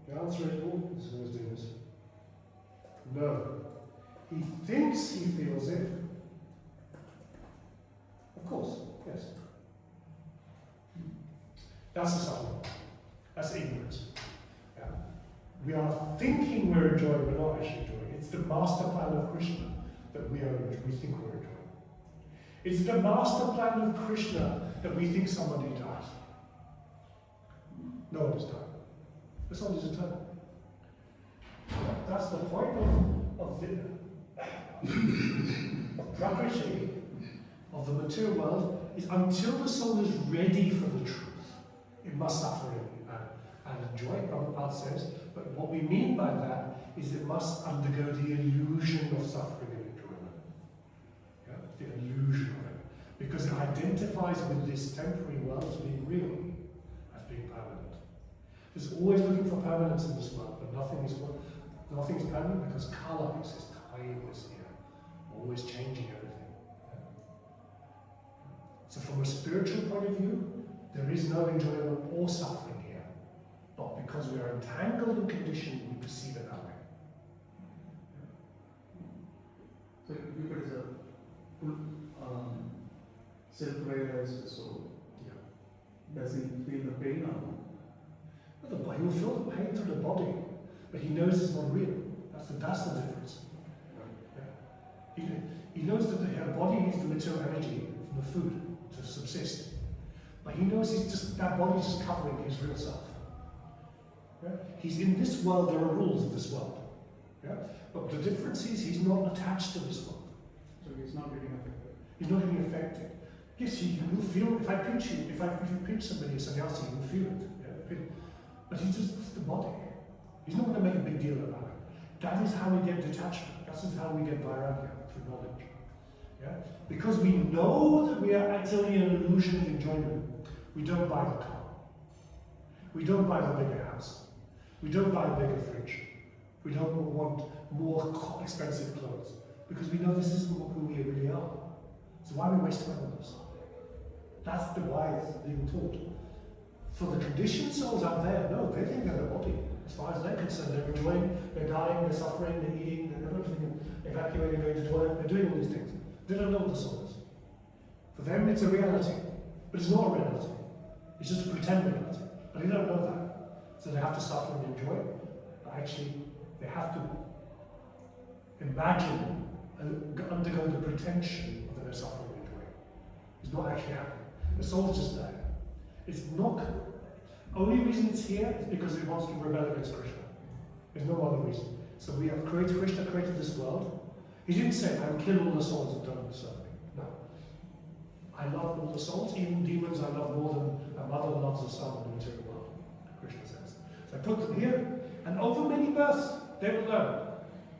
The answer is, oh, this is always doing this. No. He thinks he feels it. Of course, yes. That's the suffering. That's ignorance. Yeah. We are thinking we're enjoying, we're not actually enjoying. It's the master plan of Krishna that we think we're enjoying. It's the master plan of Krishna that we think somebody dies. No one is dying. This one is eternal. That's the point of Prakriti, of the material world, is until the soul is ready for the truth, it must suffer and enjoy, Prabhupada says. But what we mean by that is it must undergo the illusion of suffering and enjoyment. Yeah? The illusion of it. Because it identifies with this temporary world as being real, as being permanent. There's always looking for permanence in this world, but nothing is permanent because Kala exists, time is here, always changing everything. Yeah? So from a spiritual point of view, there is no enjoyment or suffering here. But because we are entangled and conditioned, we perceive it that way. so if it is a full self-realized soul, does he feel the pain or not? He will feel the pain through the body, but he knows it's not real. That's the difference. Yeah. He knows that the body needs the material energy from the food to subsist. But he knows that body is just covering his real self. Yeah? He's in this world, there are rules of this world. Yeah? But the difference is he's not attached to this world. So he's not getting affected. He's not getting affected. Yes, you will feel, if you pinch somebody, a sannyasi, you will feel it. Yeah? But it's the body. He's not going to make a big deal about it. That is how we get detachment. That is how we get vairagya, through knowledge. Yeah? Because we know that we are actually in an illusion of enjoyment. We don't buy the car. We don't buy the bigger house. We don't buy the bigger fridge. We don't want more expensive clothes. Because we know this isn't who we really are. So why are we wasting time on this? That's the why it's being taught. For the conditioned souls out there, no, they think they're the body. As far as they're concerned, they're enjoying, they're dying, they're suffering, they're eating, they're everything, evacuating, going to the toilet, they're doing all these things. They don't know what the soul is. For them, it's a reality. But it's not a reality. It's just a pretend reality. But they don't know that. So they have to suffer and enjoy it. But actually, they have to imagine and undergo the pretension of their suffering and enjoying. It's not actually happening. The soul's just there. It's not. Only reason it's here is because it wants to rebel against Krishna. There's no other reason. So we have created, Krishna created this world. He didn't say, I will kill all the souls that don't serve me. No. I love all the souls, even demons I love more than a mother loves a son in the material world, Krishna says. So I put them here, and over many births, they will learn.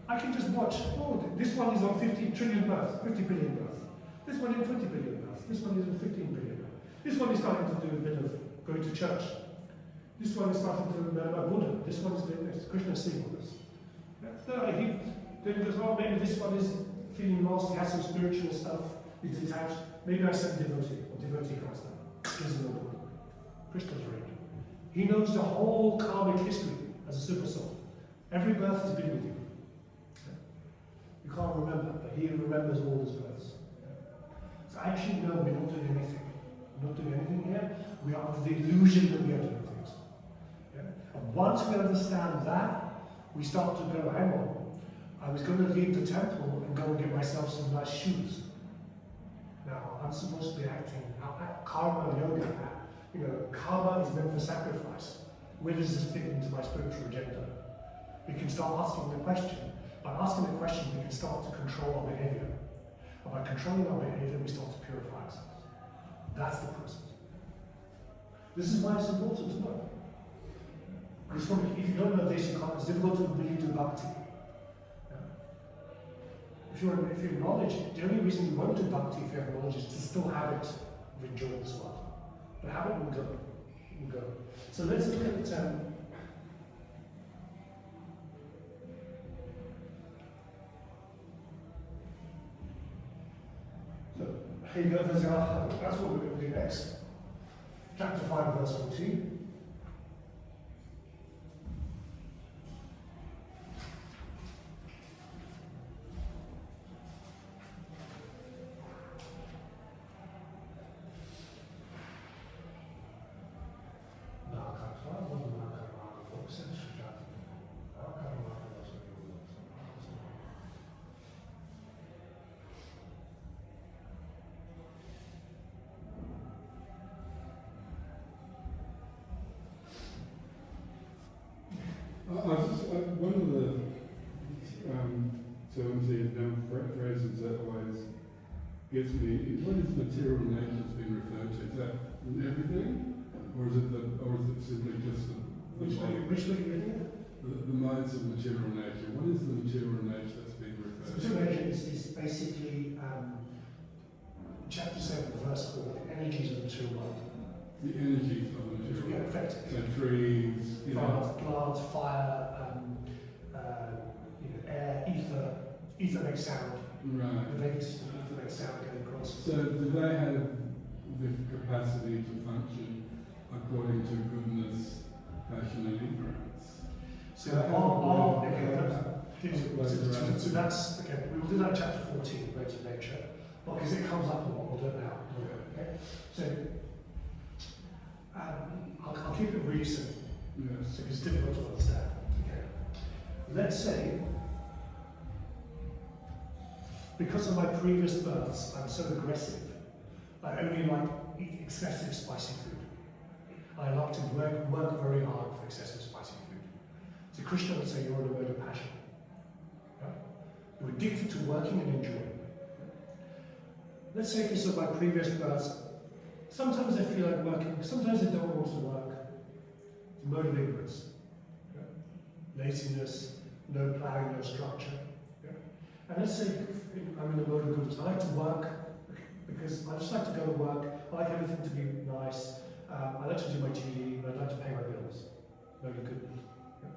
I can just watch, oh, this one is on 50 trillion births, 50 billion births. This one in 20 billion births. This one is in 15 billion. This one is starting to do a bit of going to church. This one is starting to learn about Buddha. This one is doing this. Krishna is seeing all this. Then he goes, oh, maybe this one is feeling lost, he has some spiritual stuff, he's detached. Maybe I send devotee, or devotee comes down. Gives him a book. Krishna's read. He knows the whole karmic history as a super soul. Every birth has been with you. You can't remember, but he remembers all his births. So actually, no, we're not doing anything. We're not doing anything here. We are under the illusion that we are doing things. And once we understand that, we start to go, hang on, I was going to leave the temple and go and get myself some nice shoes. Now, I'm supposed to be acting karma yoga. Karma is meant for sacrifice. Where does this fit into my spiritual agenda? We can start asking the question. By asking the question, we can start to control our behavior. And by controlling our behavior, we start to purify ourselves. That's the process. This is why it's important to know. Because if you don't know this, it's difficult to really do bhakti. If you acknowledge it, the only reason you won't do bhakti if you have knowledge is to still have it of enjoying this world. But have it will go. It will go. So let's look at so here you go, that's what we're going to do next. Chapter 5, verse 14. One of the terms here, phrases that always gets me, what is material nature has been referred to? Is that in everything? Or is it simply just Which way are you reading? The modes of material nature? What is the material nature that's being referred to? Material nature is basically chapter 7, verse 4, the energies of the material world. The energies of the material world. Effectively. So trees, plants, fire, air, ether makes sound. Right. The vedic system, ether makes sound going across. So do they have the capacity to function according to goodness, passion and ignorance? So that's, okay, we will do that in chapter 14, Modes of Nature, because it comes up a lot, we'll do it now. Okay? So, I'll keep it really simple, Yes. because it's difficult to understand. Okay? Let's say, because of my previous births, I'm so aggressive, I only like eat excessive spicy food. I like to work very hard for excessive spicy food. So Krishna would say you're in a mode of passion. Yeah? You're addicted to working and enjoying. Let's say because of my previous births, sometimes I feel like working, sometimes I don't want to work. It's a mode of ignorance. Yeah? Laziness, no planning, no structure. Yeah? And let's say I'm in a mode of goodness. I like to work because I just like to go and work. I like everything to be nice. I like to do my duty, and I like to pay my bills. Very good. Yeah?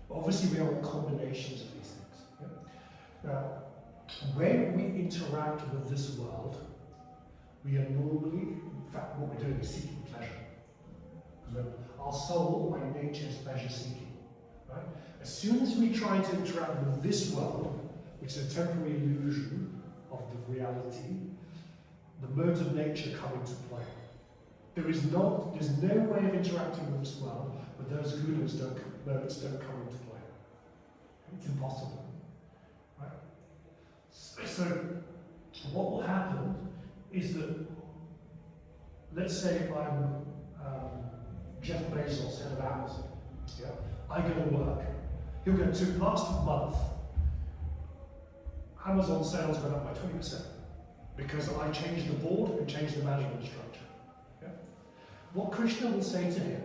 But obviously, we are combinations of these things. Yeah? Now, when we interact with this world, we are normally, in fact, what we're doing is seeking pleasure. Our soul, by nature, is pleasure seeking. Right? As soon as we try to interact with this world, which is a temporary illusion of the reality, the modes of nature come into play. There's no way of interacting with this world where those modes don't come into play. It's impossible. Right? So what will happen is that, let's say I'm Jeff Bezos, head of Amazon. Yeah? I go to work. He'll go to last month, Amazon sales went up by 20% because I changed the board and changed the management structure. Yeah? What Krishna will say to him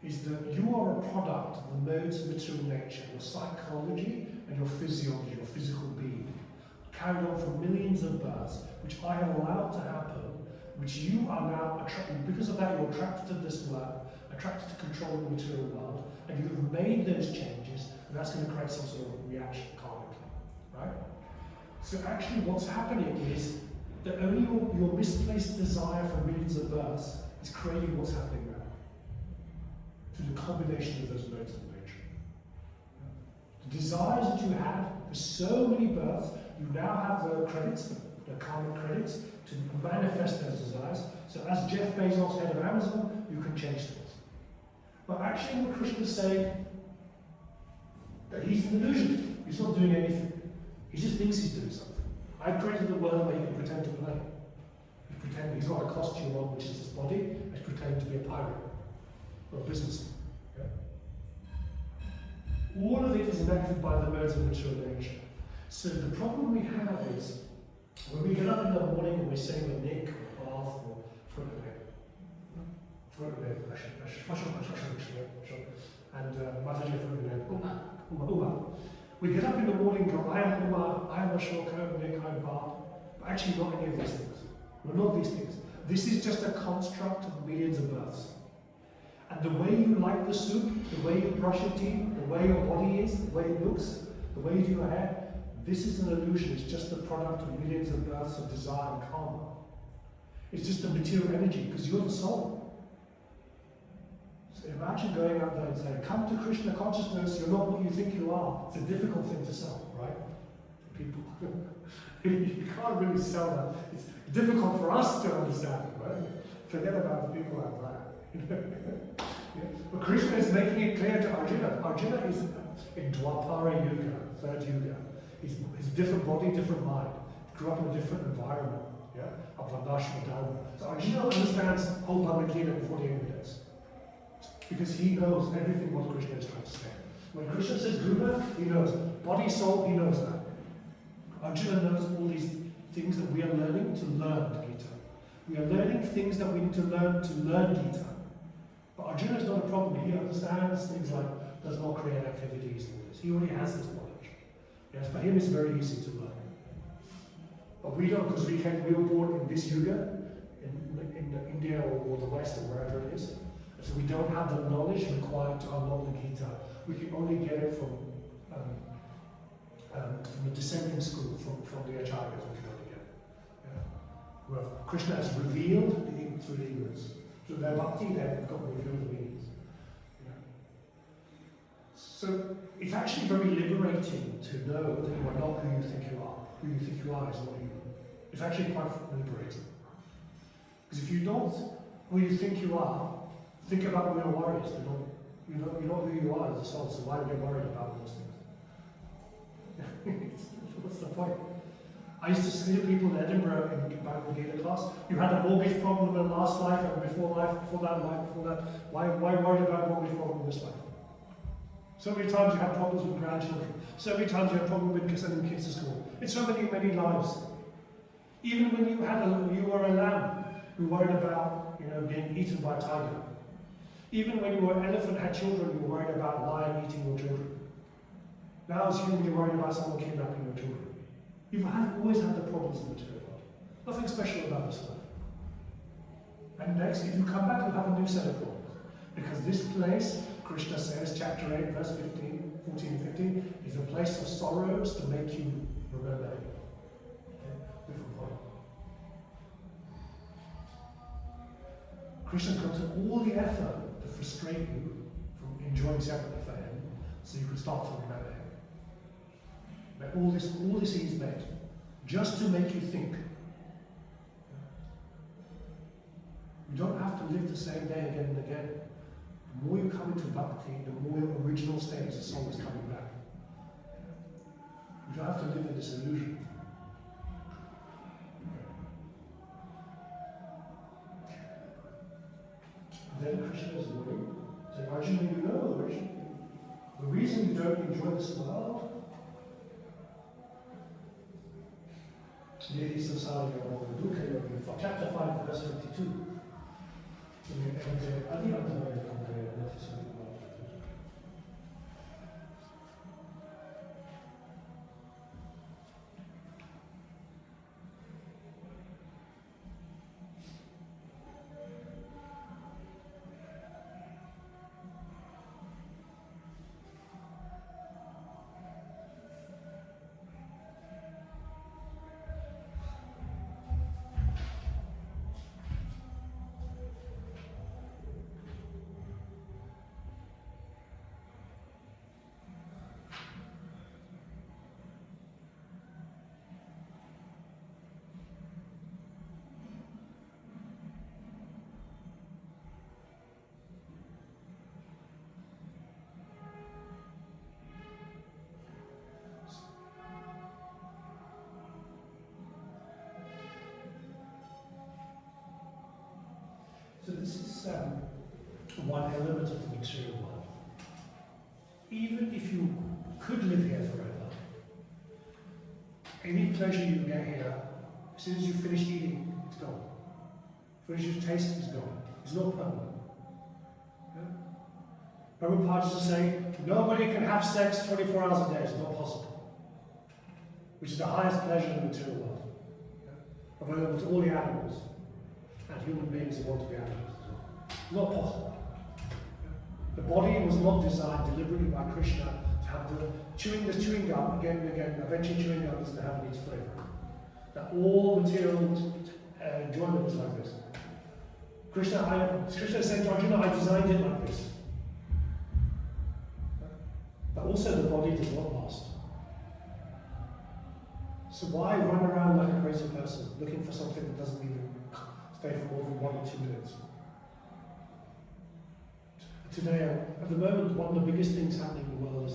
is that you are a product of the modes of material nature, your psychology and your physiology, your physical being, carried on for millions of births, which I have allowed to happen, which you are now attracted, because of that you're attracted to this work, attracted to control the material world, and you have made those changes, and that's going to create some sort of reaction karmically, right? So actually what's happening is that only your misplaced desire for millions of births is creating what's happening now, through the combination of those modes of nature. The desires that you had for so many births, you now have the credits, the karmic credits, to manifest those desires. So as Jeff Bezos, head of Amazon, you can change things. But actually what Krishna is saying, that he's an illusion. He's not doing anything. He just thinks he's doing something. I've created a world where he can pretend to play. He's got a costume on, which is his body, and he's pretending to be a pirate or a businessman. Okay? All of it is enacted by the modes of material nature. So the problem we have is, when we get up in the morning and we're saying a nick or bath or and Uma. We get up in the morning and go, I am Uma, I am Ashoka, Nick, I am Bath. But actually not any of these things. We're not these things. This is just a construct of millions of births. And the way you like the soup, the way you brush your teeth, the way your body is, the way it looks, the way you do your hair, this is an illusion. It's just a product of millions of births of desire and karma. It's just a material energy, because you're the soul. So imagine going out there and saying, come to Krishna consciousness, you're not what you think you are. It's a difficult thing to sell, right? People, you can't really sell that. It's difficult for us to understand it, right? Forget about the people out there. Yeah. But Krishna is making it clear to Arjuna. Arjuna is in Dwapara Yuga, third Yuga. He's a different body, different mind. Grew up in a different environment. Yeah? Of Varnashma Dharma. So Arjuna understands whole Bhagavad Gita in 48 minutes. Because he knows everything what Krishna is trying to say. When Krishna says Guna, he knows. Body, soul, he knows that. Arjuna knows all these things that we are learning to learn Gita. We are learning things that we need to learn Gita. But Arjuna is not a problem. He understands things like does not create activities and all this. He already has this knowledge. Yes, for him it's very easy to learn. But we don't, because we were born in this yuga, in India or the West or wherever it is. So we don't have the knowledge required to unlock the Gita. We can only get it from the descending school, from the acharyas. We can only get it. Yeah. Where Krishna has revealed through the ignorance. Through their bhakti, they've got revealed the meanings. Yeah. So it's actually very liberating to know that you are not who you think you are. Who you think you are is not you. It's actually quite liberating. Because if you're not who you think you are, think about real worries. You're not who you are as a soul, so why are you worried about those things? What's the point? I used to say to people in Edinburgh in Bhagavad Gita class, you had a mortgage problem in last life and before that. Why worry about a mortgage problem in this life? So many times you have problems with grandchildren. So many times you have problems with sending kids to school. It's so many lives. Even when you were a lamb, you worried about being eaten by a tiger. Even when you were an elephant, had children, you were worried about a lion eating your children. Now as human, you're worried about someone kidnapping your children. You've always had the problems in the material world. Nothing special about this life. And next, if you come back, you'll have a new set of problems. Because this place, Krishna says, chapter 8, verse 14 and 15, is a place of sorrows to make you remember Him. Okay? Different point. Krishna's gone to all the effort to frustrate you from enjoying separately for Him, so you can start to remember Him. But all this He's made, just to make you think. You don't have to live the same day again and again. The more you come into bhakti, the more your original state as a soul is coming back. You don't have to live in this illusion. Then Krishna is willing to say, Arjuna, you know the reason you don't enjoy this world, chapter 5, verse 22. So this is one element of the material world. Even if you could live here forever, any pleasure you get here, as soon as you finish eating, it's gone. As soon as you taste, it's gone. It's not permanent. Yeah? Prabhupada used to say, nobody can have sex 24 hours a day. It's not possible. Which is the highest pleasure in the material world. Yeah? Available to all the animals. And human beings who want to be animals as well. It's not possible. The body was not designed deliberately by Krishna to have the chewing gum again and again. Eventually chewing gum doesn't have its flavor. That all material enjoyment is like this. Krishna said to Arjuna, I designed it like this. But also the body does not last. So why run around like a crazy person looking for something that doesn't even stay for more than 1 or 2 minutes? Today, at the moment, one of the biggest things happening in the world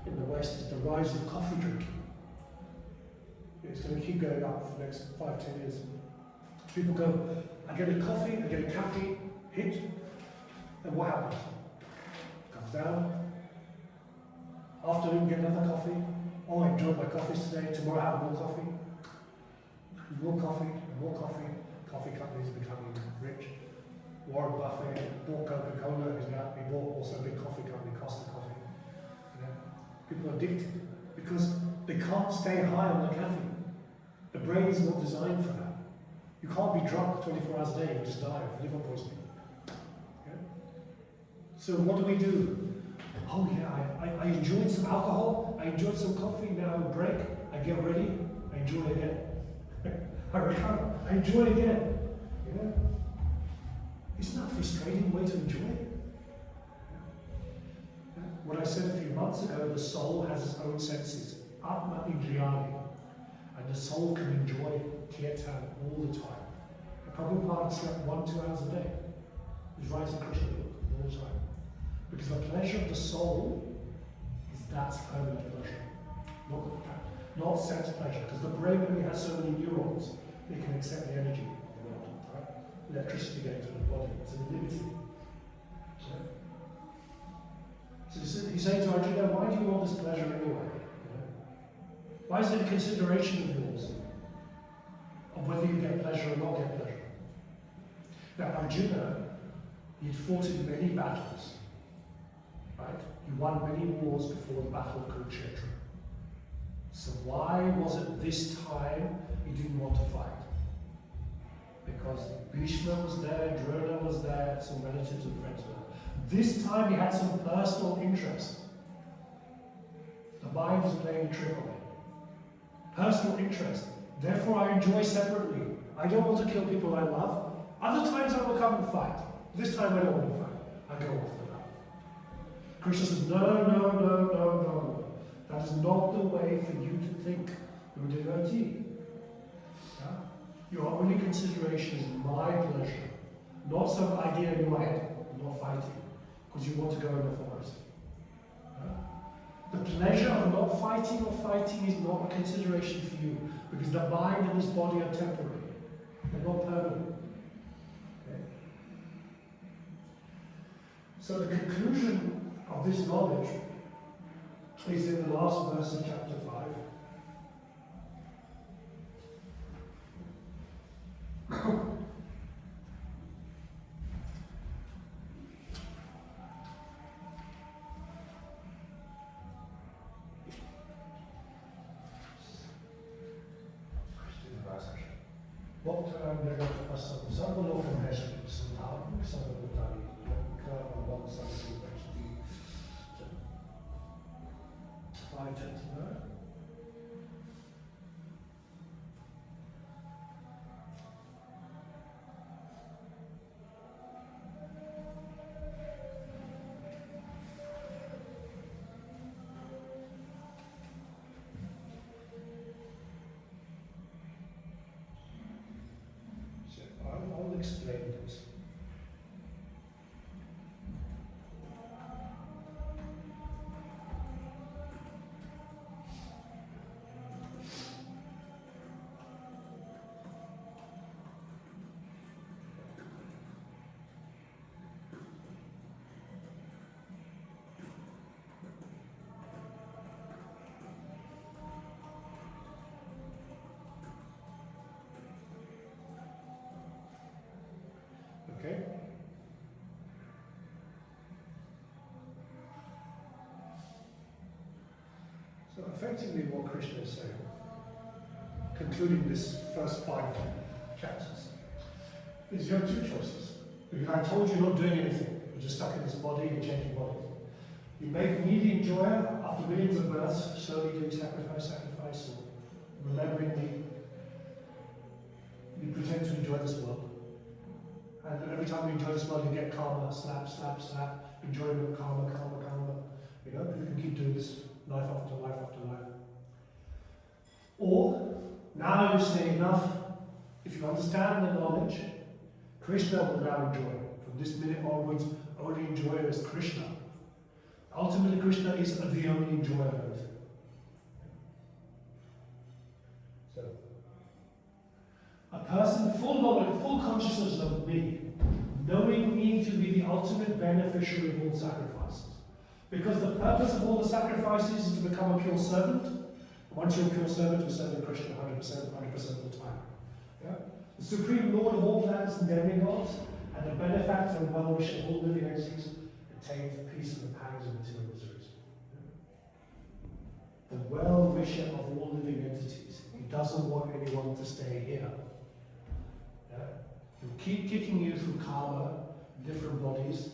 in the West is the rise of coffee drinking. It's going to keep going up for the next 5-10 years. People go, I get a coffee, I get a caffeine hit, and what happens? Comes down. Afternoon, get another coffee. Oh, I enjoyed my coffees today. Tomorrow, I have more coffee. More coffee, and more coffee. Coffee companies are becoming rich. Warren Buffett bought Coca-Cola, he bought also a big coffee company, Costa Coffee. You know? People are addicted because they can't stay high on the caffeine. The brain is not designed for that. You can't be drunk 24 hours a day, you'll just die of liver poisoning. Okay? So what do? Oh yeah, I enjoyed some alcohol, I enjoyed some coffee, now I break, I get ready, I enjoy it again. I recover, I enjoy it again. You know? Isn't that a frustrating way to enjoy it? Yeah? What I said a few months ago, the soul has its own senses, Atma Indriyani, and the soul can enjoy kirtan all the time. And Prabhupada slept 1-2 hours a day. He was writing Krishna book all the time. Because the pleasure of the soul is that's permanent pleasure, not sex pleasure. Because the brain only has so many neurons, they can accept the energy of the world, right? Electricity going through the body, it's an liberty. So he's saying to Arjuna, why do you want this pleasure anyway? Why is it a consideration of yours? Of whether you get pleasure or not get pleasure? Now Arjuna, he'd fought in many battles. Right? He won many wars before the Battle of Kurukshetra. So why was it this time he didn't want to fight? Because Bhishma was there, Drona was there, some relatives and friends were there. This time he had some personal interest. The mind is playing a trick on him. Personal interest. Therefore I enjoy separately. I don't want to kill people I love. Other times I will come and fight. This time I don't want to fight. I go off. Krishna says, no. That is not the way for you to think. You're a devotee. Yeah? Your only consideration is my pleasure, not some idea in your head. You're not fighting because you want to go in the forest. Yeah? The pleasure of not fighting or fighting is not a consideration for you because the mind and this body are temporary. They're not permanent. Okay? So the conclusion of this knowledge is in the last verse of chapter 5. I'll explain this. Okay? So effectively what Krishna is saying, concluding this first 5 chapters, is you have 2 choices. Because I told you you're not doing anything. You're just stuck in this body, you're changing bodies. You make me the enjoyer after millions of births, slowly doing sacrifice, or remembering me. You pretend to enjoy this world. And every time you enjoy this world, you get karma, slap, slap, slap, enjoyment, karma, karma, karma. You know, you can keep doing this life after life after life. Or, now you're saying enough. If you understand the knowledge, Krishna will now enjoy. From this minute onwards, only enjoyer is Krishna. Ultimately, Krishna is the only enjoyer of everything. So, a person full knowledge, full consciousness of me, knowing me to be the ultimate beneficiary of all sacrifices. Because the purpose of all the sacrifices is to become a pure servant. Once you're a pure servant, you're serving Krishna 100% of the time. Yeah? The supreme lord of all planets and demigods, and the benefactor and well-wisher of all living entities, attains the peace from the pangs of material miseries. The well-wisher of all living entities. He doesn't want anyone to stay here. Yeah? He'll keep kicking you through karma, different bodies.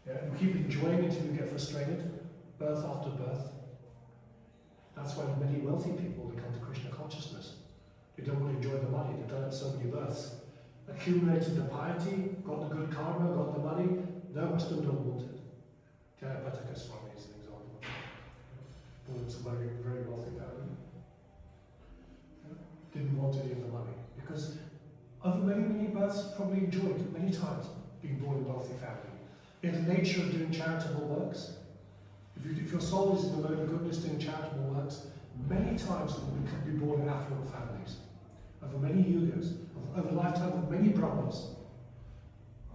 Yeah? You keep enjoying it until you get frustrated, birth after birth. That's why many wealthy people, they come to Krishna consciousness. They don't want to enjoy the money, they've done it so many births. Accumulated the piety, got the good karma, got the money, no, I still don't want it. ADELAIDE Swami is an example. Born into a very, very wealthy family. Didn't want any of the money. Because over many, many births, probably enjoyed many times being born in a wealthy family. In the nature of doing charitable works, if your soul is in the mode of goodness doing charitable works, many times you can be born in affluent families. Over many yugas, over the lifetime of many Brahmas.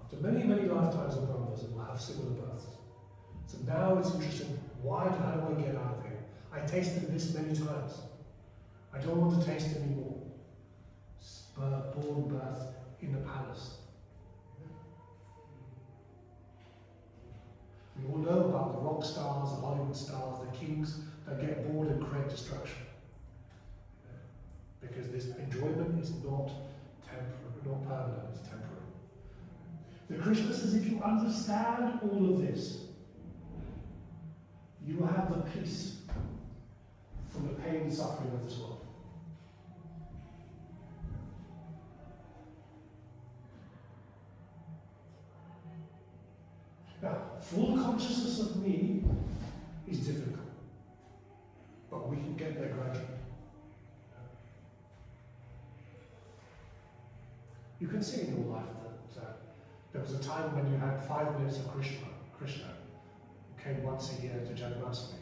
After many, many lifetimes of Brahmas, it will have similar births. So now it's interesting, how do I get out of here? I tasted this many times. I don't want to taste anymore. Born birth in the palace. We all know about the rock stars, the Hollywood stars, the kings that get bored and create destruction. Because this enjoyment is not temporary, not permanent, it's temporary. The Krishna says if you understand all of this, you will have the peace from the pain and suffering of this world. Now, full consciousness of me is difficult, but we can get there gradually. You can see in your life that there was a time when you had 5 minutes of Krishna, who came once a year to Janmashtami,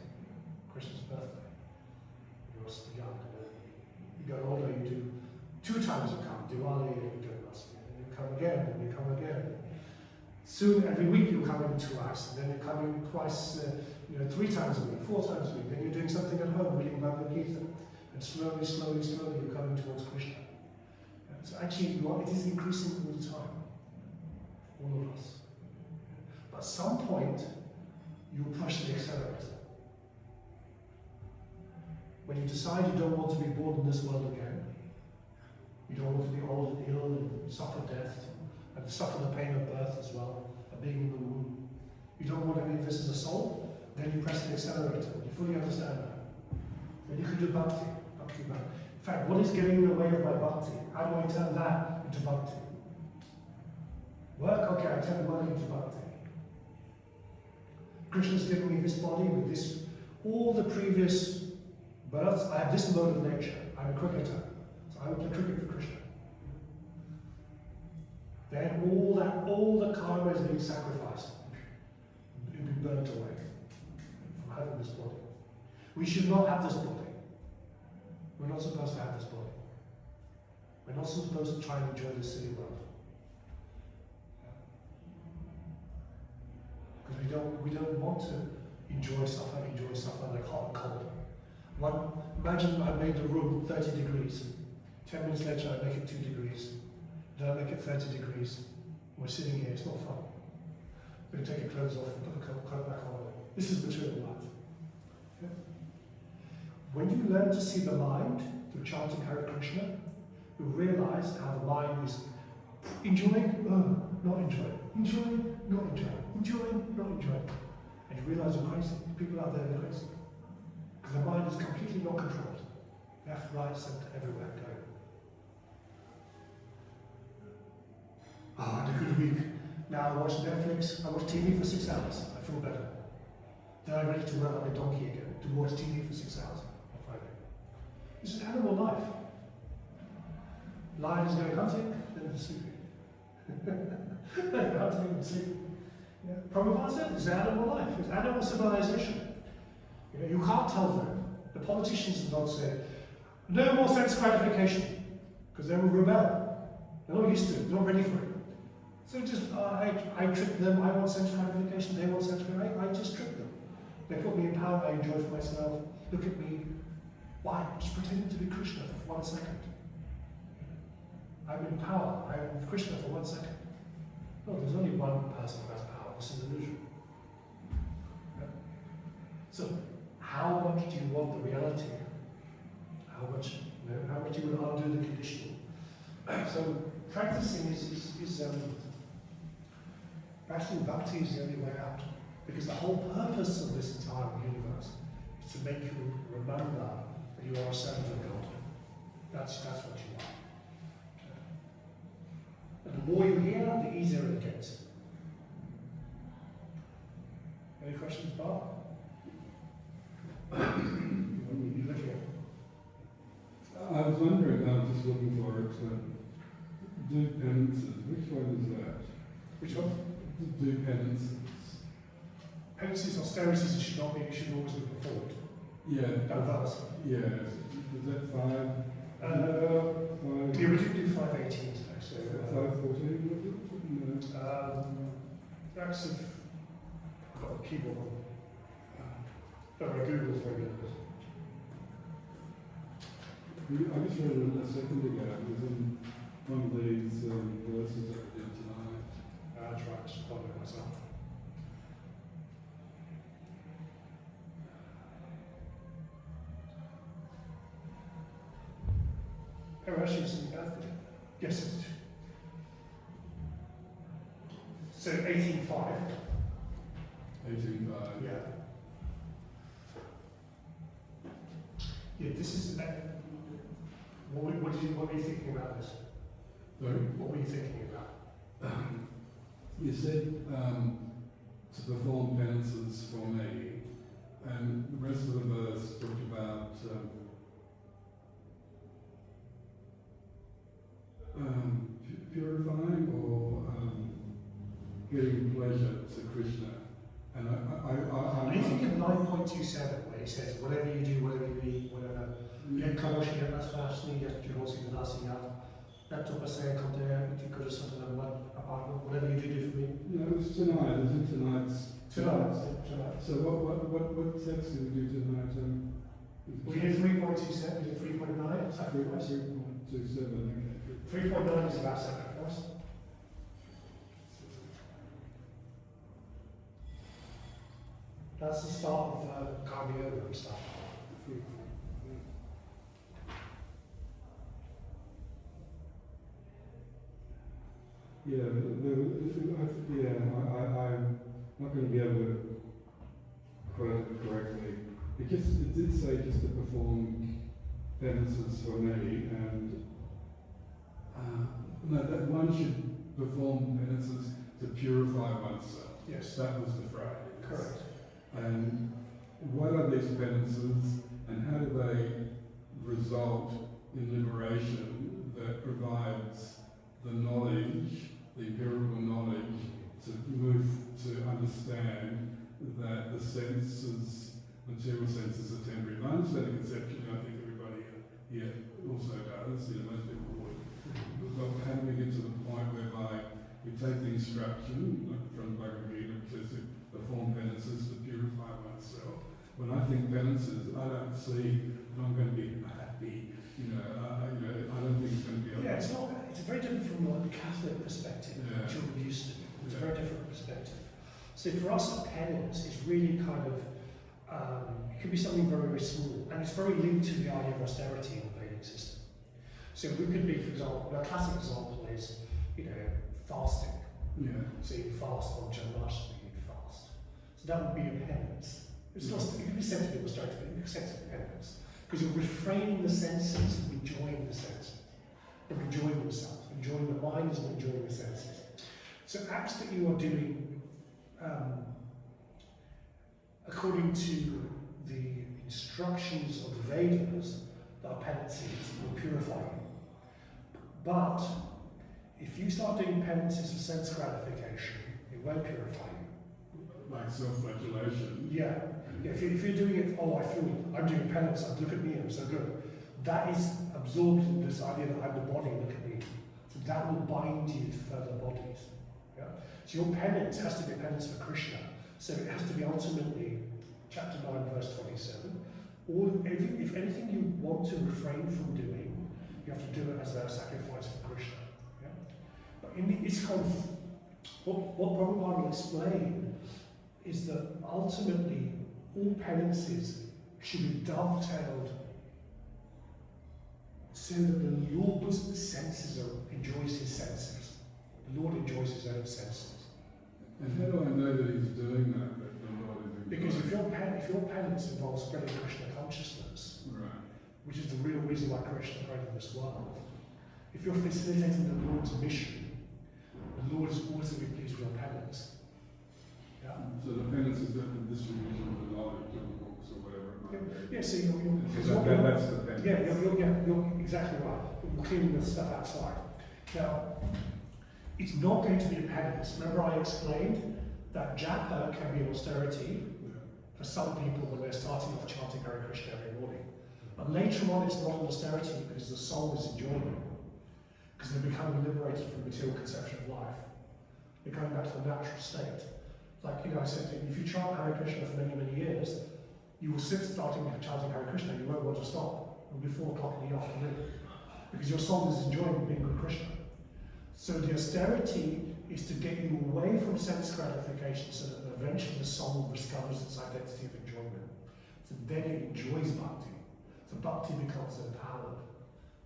Krishna's birthday. You were still young. You got older, you do 2 times you come, Diwali and Janmashtami, and you come again, and you come again. Soon, every week you come in twice, and then you come in twice, 3 times a week, 4 times a week. Then you're doing something at home, reading Bhagavad Gita, and slowly, slowly, slowly you're coming towards Krishna. So actually, it is increasing all the time, all of us. But at some point, you push the accelerator. When you decide you don't want to be born in this world again, you don't want to be old and ill and suffer death, and suffer the pain of birth as well, of being in the womb. You don't want any of this as a soul, then you press the accelerator. You fully understand that. Then you can do bhakti. In fact, what is getting in the way of my bhakti? How do I turn that into bhakti? Work? Okay, I turn work into bhakti. Krishna's given me this body with this, all the previous births. I have this mode of nature. I'm a cricketer, so I will play cricket for Krishna. Then all the karma is being sacrificed, being burnt away from having this body. We should not have this body. We're not supposed to have this body. We're not supposed to try and enjoy this silly world. Because we don't want to enjoy suffer like hot and cold. Imagine I made the room 30 degrees. 10 minutes later I make it 2 degrees. Then I make it 30 degrees. We're sitting here, it's not fun. We're going to take your clothes off and put the coat back on. This is material life. Okay? When you learn to see the mind through chanting Hare Krishna, you realize how the mind is enjoying, not enjoying, enjoying, not enjoying, enjoying, not enjoying. And you realize you're crazy. People out there, they're crazy. Because the mind is completely not controlled. Left, right, centre, everywhere going. I had a good week. Now I watch Netflix, I watch TV for 6 hours. I feel better. Then I'm ready to run like a donkey again, to watch TV for 6 hours on Friday. This is animal life. Lion is going hunting, then they're sleeping. Hunting and sleeping. Yeah. Prabhupada said, it's animal life, it's animal civilization. You know, you can't tell them. The politicians don't say, no more sense gratification, because they will rebel. They're not used to it, they're not ready for it. So just, I trick them, I want sense gratification, they want sense gratification, I just trick them. They put me in power, I enjoy for myself, look at me. Why? Just pretending to be Krishna for 1 second. I'm in power, I'm Krishna for 1 second. No, there's only one person who has power, this is illusion. Yeah. So, how much do you want the reality? How much, how much you will undo the conditioning? So, practicing practicing bhakti is the only way out. Because the whole purpose of this entire universe is to make you remember that you are a servant of God. That's what you are. And the more you hear, the easier it gets. Any questions, Bob? You're looking at. I was wondering, I was just looking for it, do penances, which one is that? Which one? Do penances. Penances, austerities, it should not be, it should always be performed. Yeah. That verse. Yeah. Is that 5? Yeah, we did do 518 today, so. 514, was it? No. That's if I've got a keyboard on. Don't worry, Google's very good at this. I just read it a second ago. It was in one of these verses that we did tonight. That's right, just following myself. Oh, actually, it's in the birthday. Yes, it's. So 18.5. 18.5. Yeah. Yeah, this is. What were you thinking about this? Sorry? What were you thinking about? You said to perform penances for me, and the rest of the verse talked about purifying or giving pleasure to Krishna. And I think of 9.27 where he says, whatever you do, whatever you eat, whatever, yet kamoshi yet nasvashni, yet juhosi danasi yat, yet topasaya kontaya, iti kurasata apartment, whatever you do for me. No, it was tonight, it was in tonight's. Tonight. So what text did we do tonight? We did 3.27, we did 3.9, sacrifice. 3.27, okay. 3.9 is about sacrifice. That's the start of Kami Yoga and stuff. Yeah, I'm not going to be able to quote it correctly. It did say just to perform penances for me, and no, that one should perform penances to purify oneself. Yes. That was the phrase. Correct. And what are these penances, and how do they result in liberation that provides the knowledge, the empirical knowledge, to move to understand that the senses, material senses, are temporary? I understand it conceptually, I think everybody here also does, most people would. But how do we get to the point whereby we take the instruction from Bhagavad Gita, which says to perform penances to purify oneself? When I think penances, I don't see that I'm going to be happy. I don't think it's going to be. Yeah, it's very different from the Catholic perspective, Yeah. which you So for us, a penance is really kind of, it could be something very, very small, and it's very linked to the idea of austerity in the Vedic system. So we could be, for example, a classic example is, fasting. Yeah. So you fast on Janmashtami, you fast. So that would be a penance. It's not, it could be said to be austerity, but it could be said to be penance. Because you're refraining the senses from enjoying the senses, from enjoying themselves, enjoying the mind and enjoying the senses. So acts that you are doing according to the instructions of the Vedas, that are penances, will purify you. But if you start doing penances for sense gratification, it won't purify you. Like self-flagellation. Yeah. If you're doing it, I'm doing penance, look at me, I'm so good. That is absorbed in this idea that I'm the body, look at me. So that will bind you to further bodies. Yeah? So your penance has to be penance for Krishna. So it has to be ultimately, chapter 9, verse 27, or if anything you want to refrain from doing, you have to do it as a sacrifice for Krishna. Yeah? But in the ISKCON, what Prabhupada will explain is that ultimately all penances should be dovetailed so that the Lord's senses enjoys his senses. The Lord enjoys his own senses. And how do I know that he's doing that the Lord is enjoying? Because if your penance involves spreading Krishna consciousness, Right. which is the real reason why Krishna created this world, if you're facilitating the Lord's mission, the Lord is always going to be pleased with your penance. Yeah? So the penance is the distribution of the knowledge of the books or whatever it might be. Yeah, so you're That's the penance. you're exactly right. You're cleaning the stuff outside. Now, it's not going to be a penance. Remember I explained that japa can be austerity for some people when they're starting off chanting Hare Krishna every morning. But later on it's not an austerity because the soul is enjoying it. Because they're becoming liberated from the material conception of life. They're going back to the natural state. Like, I said, if you chant Hare Krishna for many, many years, you will sit starting chanting Hare Krishna, you won't want to stop. It'll be 4 o'clock in the afternoon. Because your soul is enjoying being with Krishna. So the austerity is to get you away from sense gratification so that eventually the soul discovers its identity of enjoyment. So then it enjoys bhakti. So bhakti becomes empowered.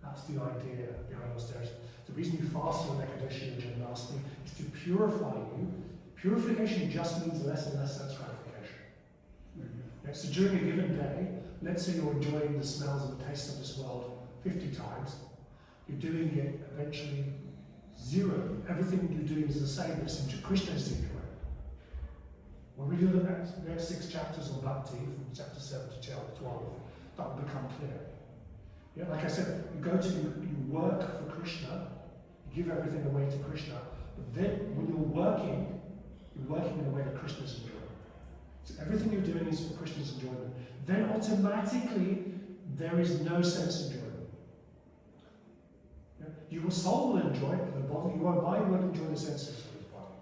That's the idea behind austerity. The reason you fast on Ekadashi and Janmashtami is to purify you. Purification just means less and less sense gratification. Okay. So during a given day, let's say you're enjoying the smells and the tastes of this world 50 times, you're doing it eventually 0. Everything you're doing is the same, but Krishna is enjoying. When we do the next 6 chapters on Bhakti, from chapter 7 to chapter 12, that will become clear. Yeah, like I said, you work for Krishna, you give everything away to Krishna, but then when you're working in a way that Krishna is enjoying. So everything you're doing is for Krishna's enjoyment. Then automatically, there is no sense enjoyment. Yeah? Your soul will enjoy it, but the body, your mind won't enjoy the senses of his body.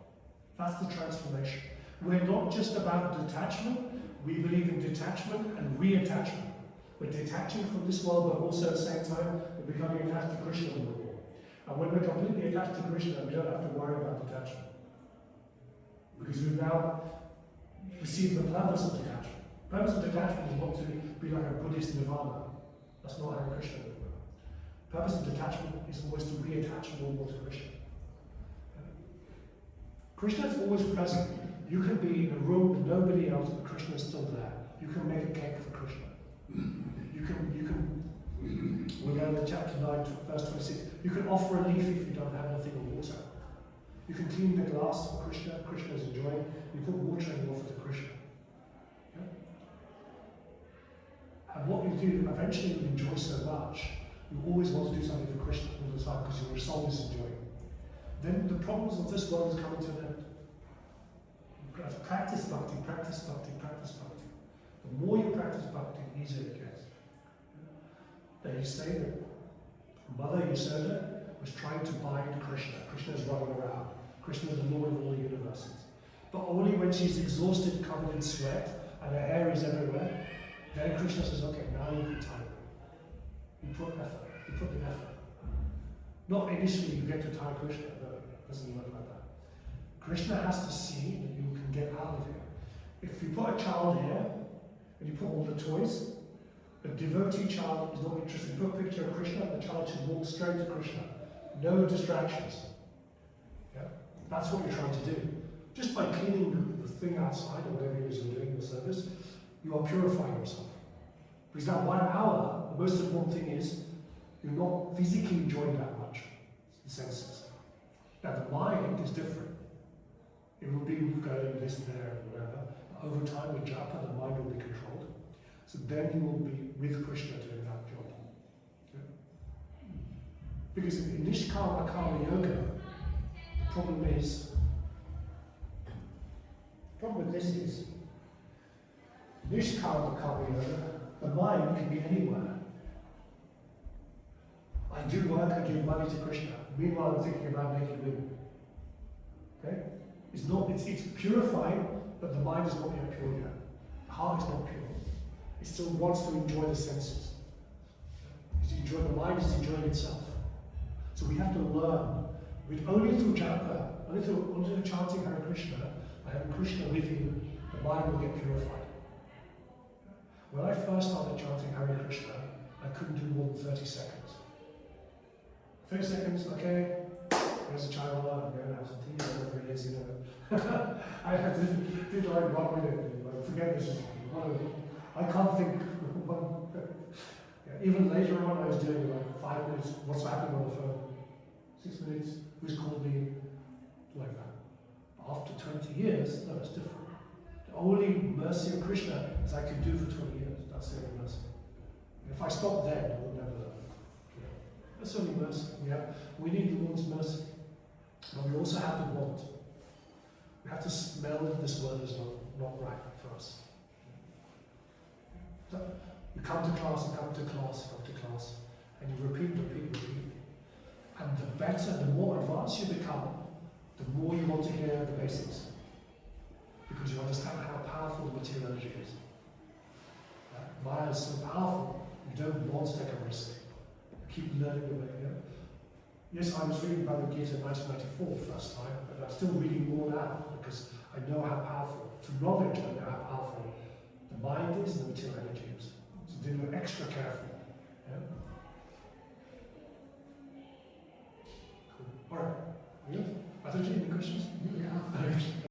That's the transformation. We're not just about detachment, we believe in detachment and reattachment. We're detaching from this world, but also at the same time, we're becoming attached to Krishna a little more. And when we're completely attached to Krishna, we don't have to worry about detachment. Because we've now received the purpose of detachment. The purpose of detachment is not to be like a Buddhist nirvana. That's not how Krishna would work. The purpose of detachment is always to reattach more and more to Krishna. Krishna is always present. You can be in a room with nobody else, but Krishna is still there. You can make a cake for Krishna. We're going to chapter 9, verse 26. You can offer a leaf if you don't have anything of water. You can clean the glass for Krishna. Krishna is enjoying. You put water in and offer to Krishna. Yeah? And what you do, eventually you enjoy so much, you always want to do something for Krishna all the time because your soul is enjoying. Then the problems of this world is coming to an end. You have to practice bhakti, practice bhakti, practice bhakti. The more you practice bhakti, the easier it gets. They say that Mother Yasoda was trying to bind Krishna. Krishna is running around. Krishna is the Lord of all the universes. But only when she's exhausted, covered in sweat, and her hair is everywhere, then Krishna says, okay, now you can tie it. You put effort. You put the effort. Not initially you get to tie Krishna. No, it doesn't work like that. Krishna has to see that you can get out of here. If you put a child here, and you put all the toys, a devotee child is not interested. You put a picture of Krishna, the child should walk straight to Krishna. No distractions. Yeah? That's what you're trying to do. Just by cleaning the thing outside, or whatever it is you're doing in the service, you are purifying yourself. Because that 1 hour, the most important thing is, you're not physically enjoying that much, the senses. Now the mind is different. It will be going this, there, whatever. Over time with japa, the mind will be controlled. So then you will be with Krishna doing that job. Okay? Because in Nishkama Karma Yoga, the problem with this is, Nishkama Karma Yoga, the mind can be anywhere. I do work, I give money to Krishna. Meanwhile, I'm thinking about making women. Okay? It's purifying, but the mind is not yet pure yet. The heart is not pure. It still wants to enjoy the senses. The mind is enjoying itself. So we have to learn. Only through japa, only through chanting Hare Krishna, by having Krishna with you, the mind will get purified. When I first started chanting Hare Krishna, I couldn't do more than 30 seconds. 30 seconds, okay, there's a child, I'm going to have some tea, whatever it is, you know. I did like 1 minute, like, forget this, I can't think, even later on I was doing like 5 minutes, what's happening on the phone, 6 minutes, who's called me, like that. After 20 years, no, it's different. The only mercy of Krishna is I can do for 20 years, that's the only mercy. If I stop then, I will never learn. That's only mercy. We need the Lord's mercy. But we also have to want. We have to smell that this world is not right for us. So you come to class, and you repeat. And the better, the more advanced you become, the more you want to hear the basics. Because you understand how powerful the material energy is. Maya is so powerful, you don't want to take a risk. Keep learning the way. Yeah? Yes, I was reading Bhagavad Gita in 1994 first time, but I'm still reading more now because I know how powerful, through knowledge, I know how powerful the mind is and the material energy is. So then we're extra careful. Yeah? Cool. Alright. Good? Are there any questions? Yeah.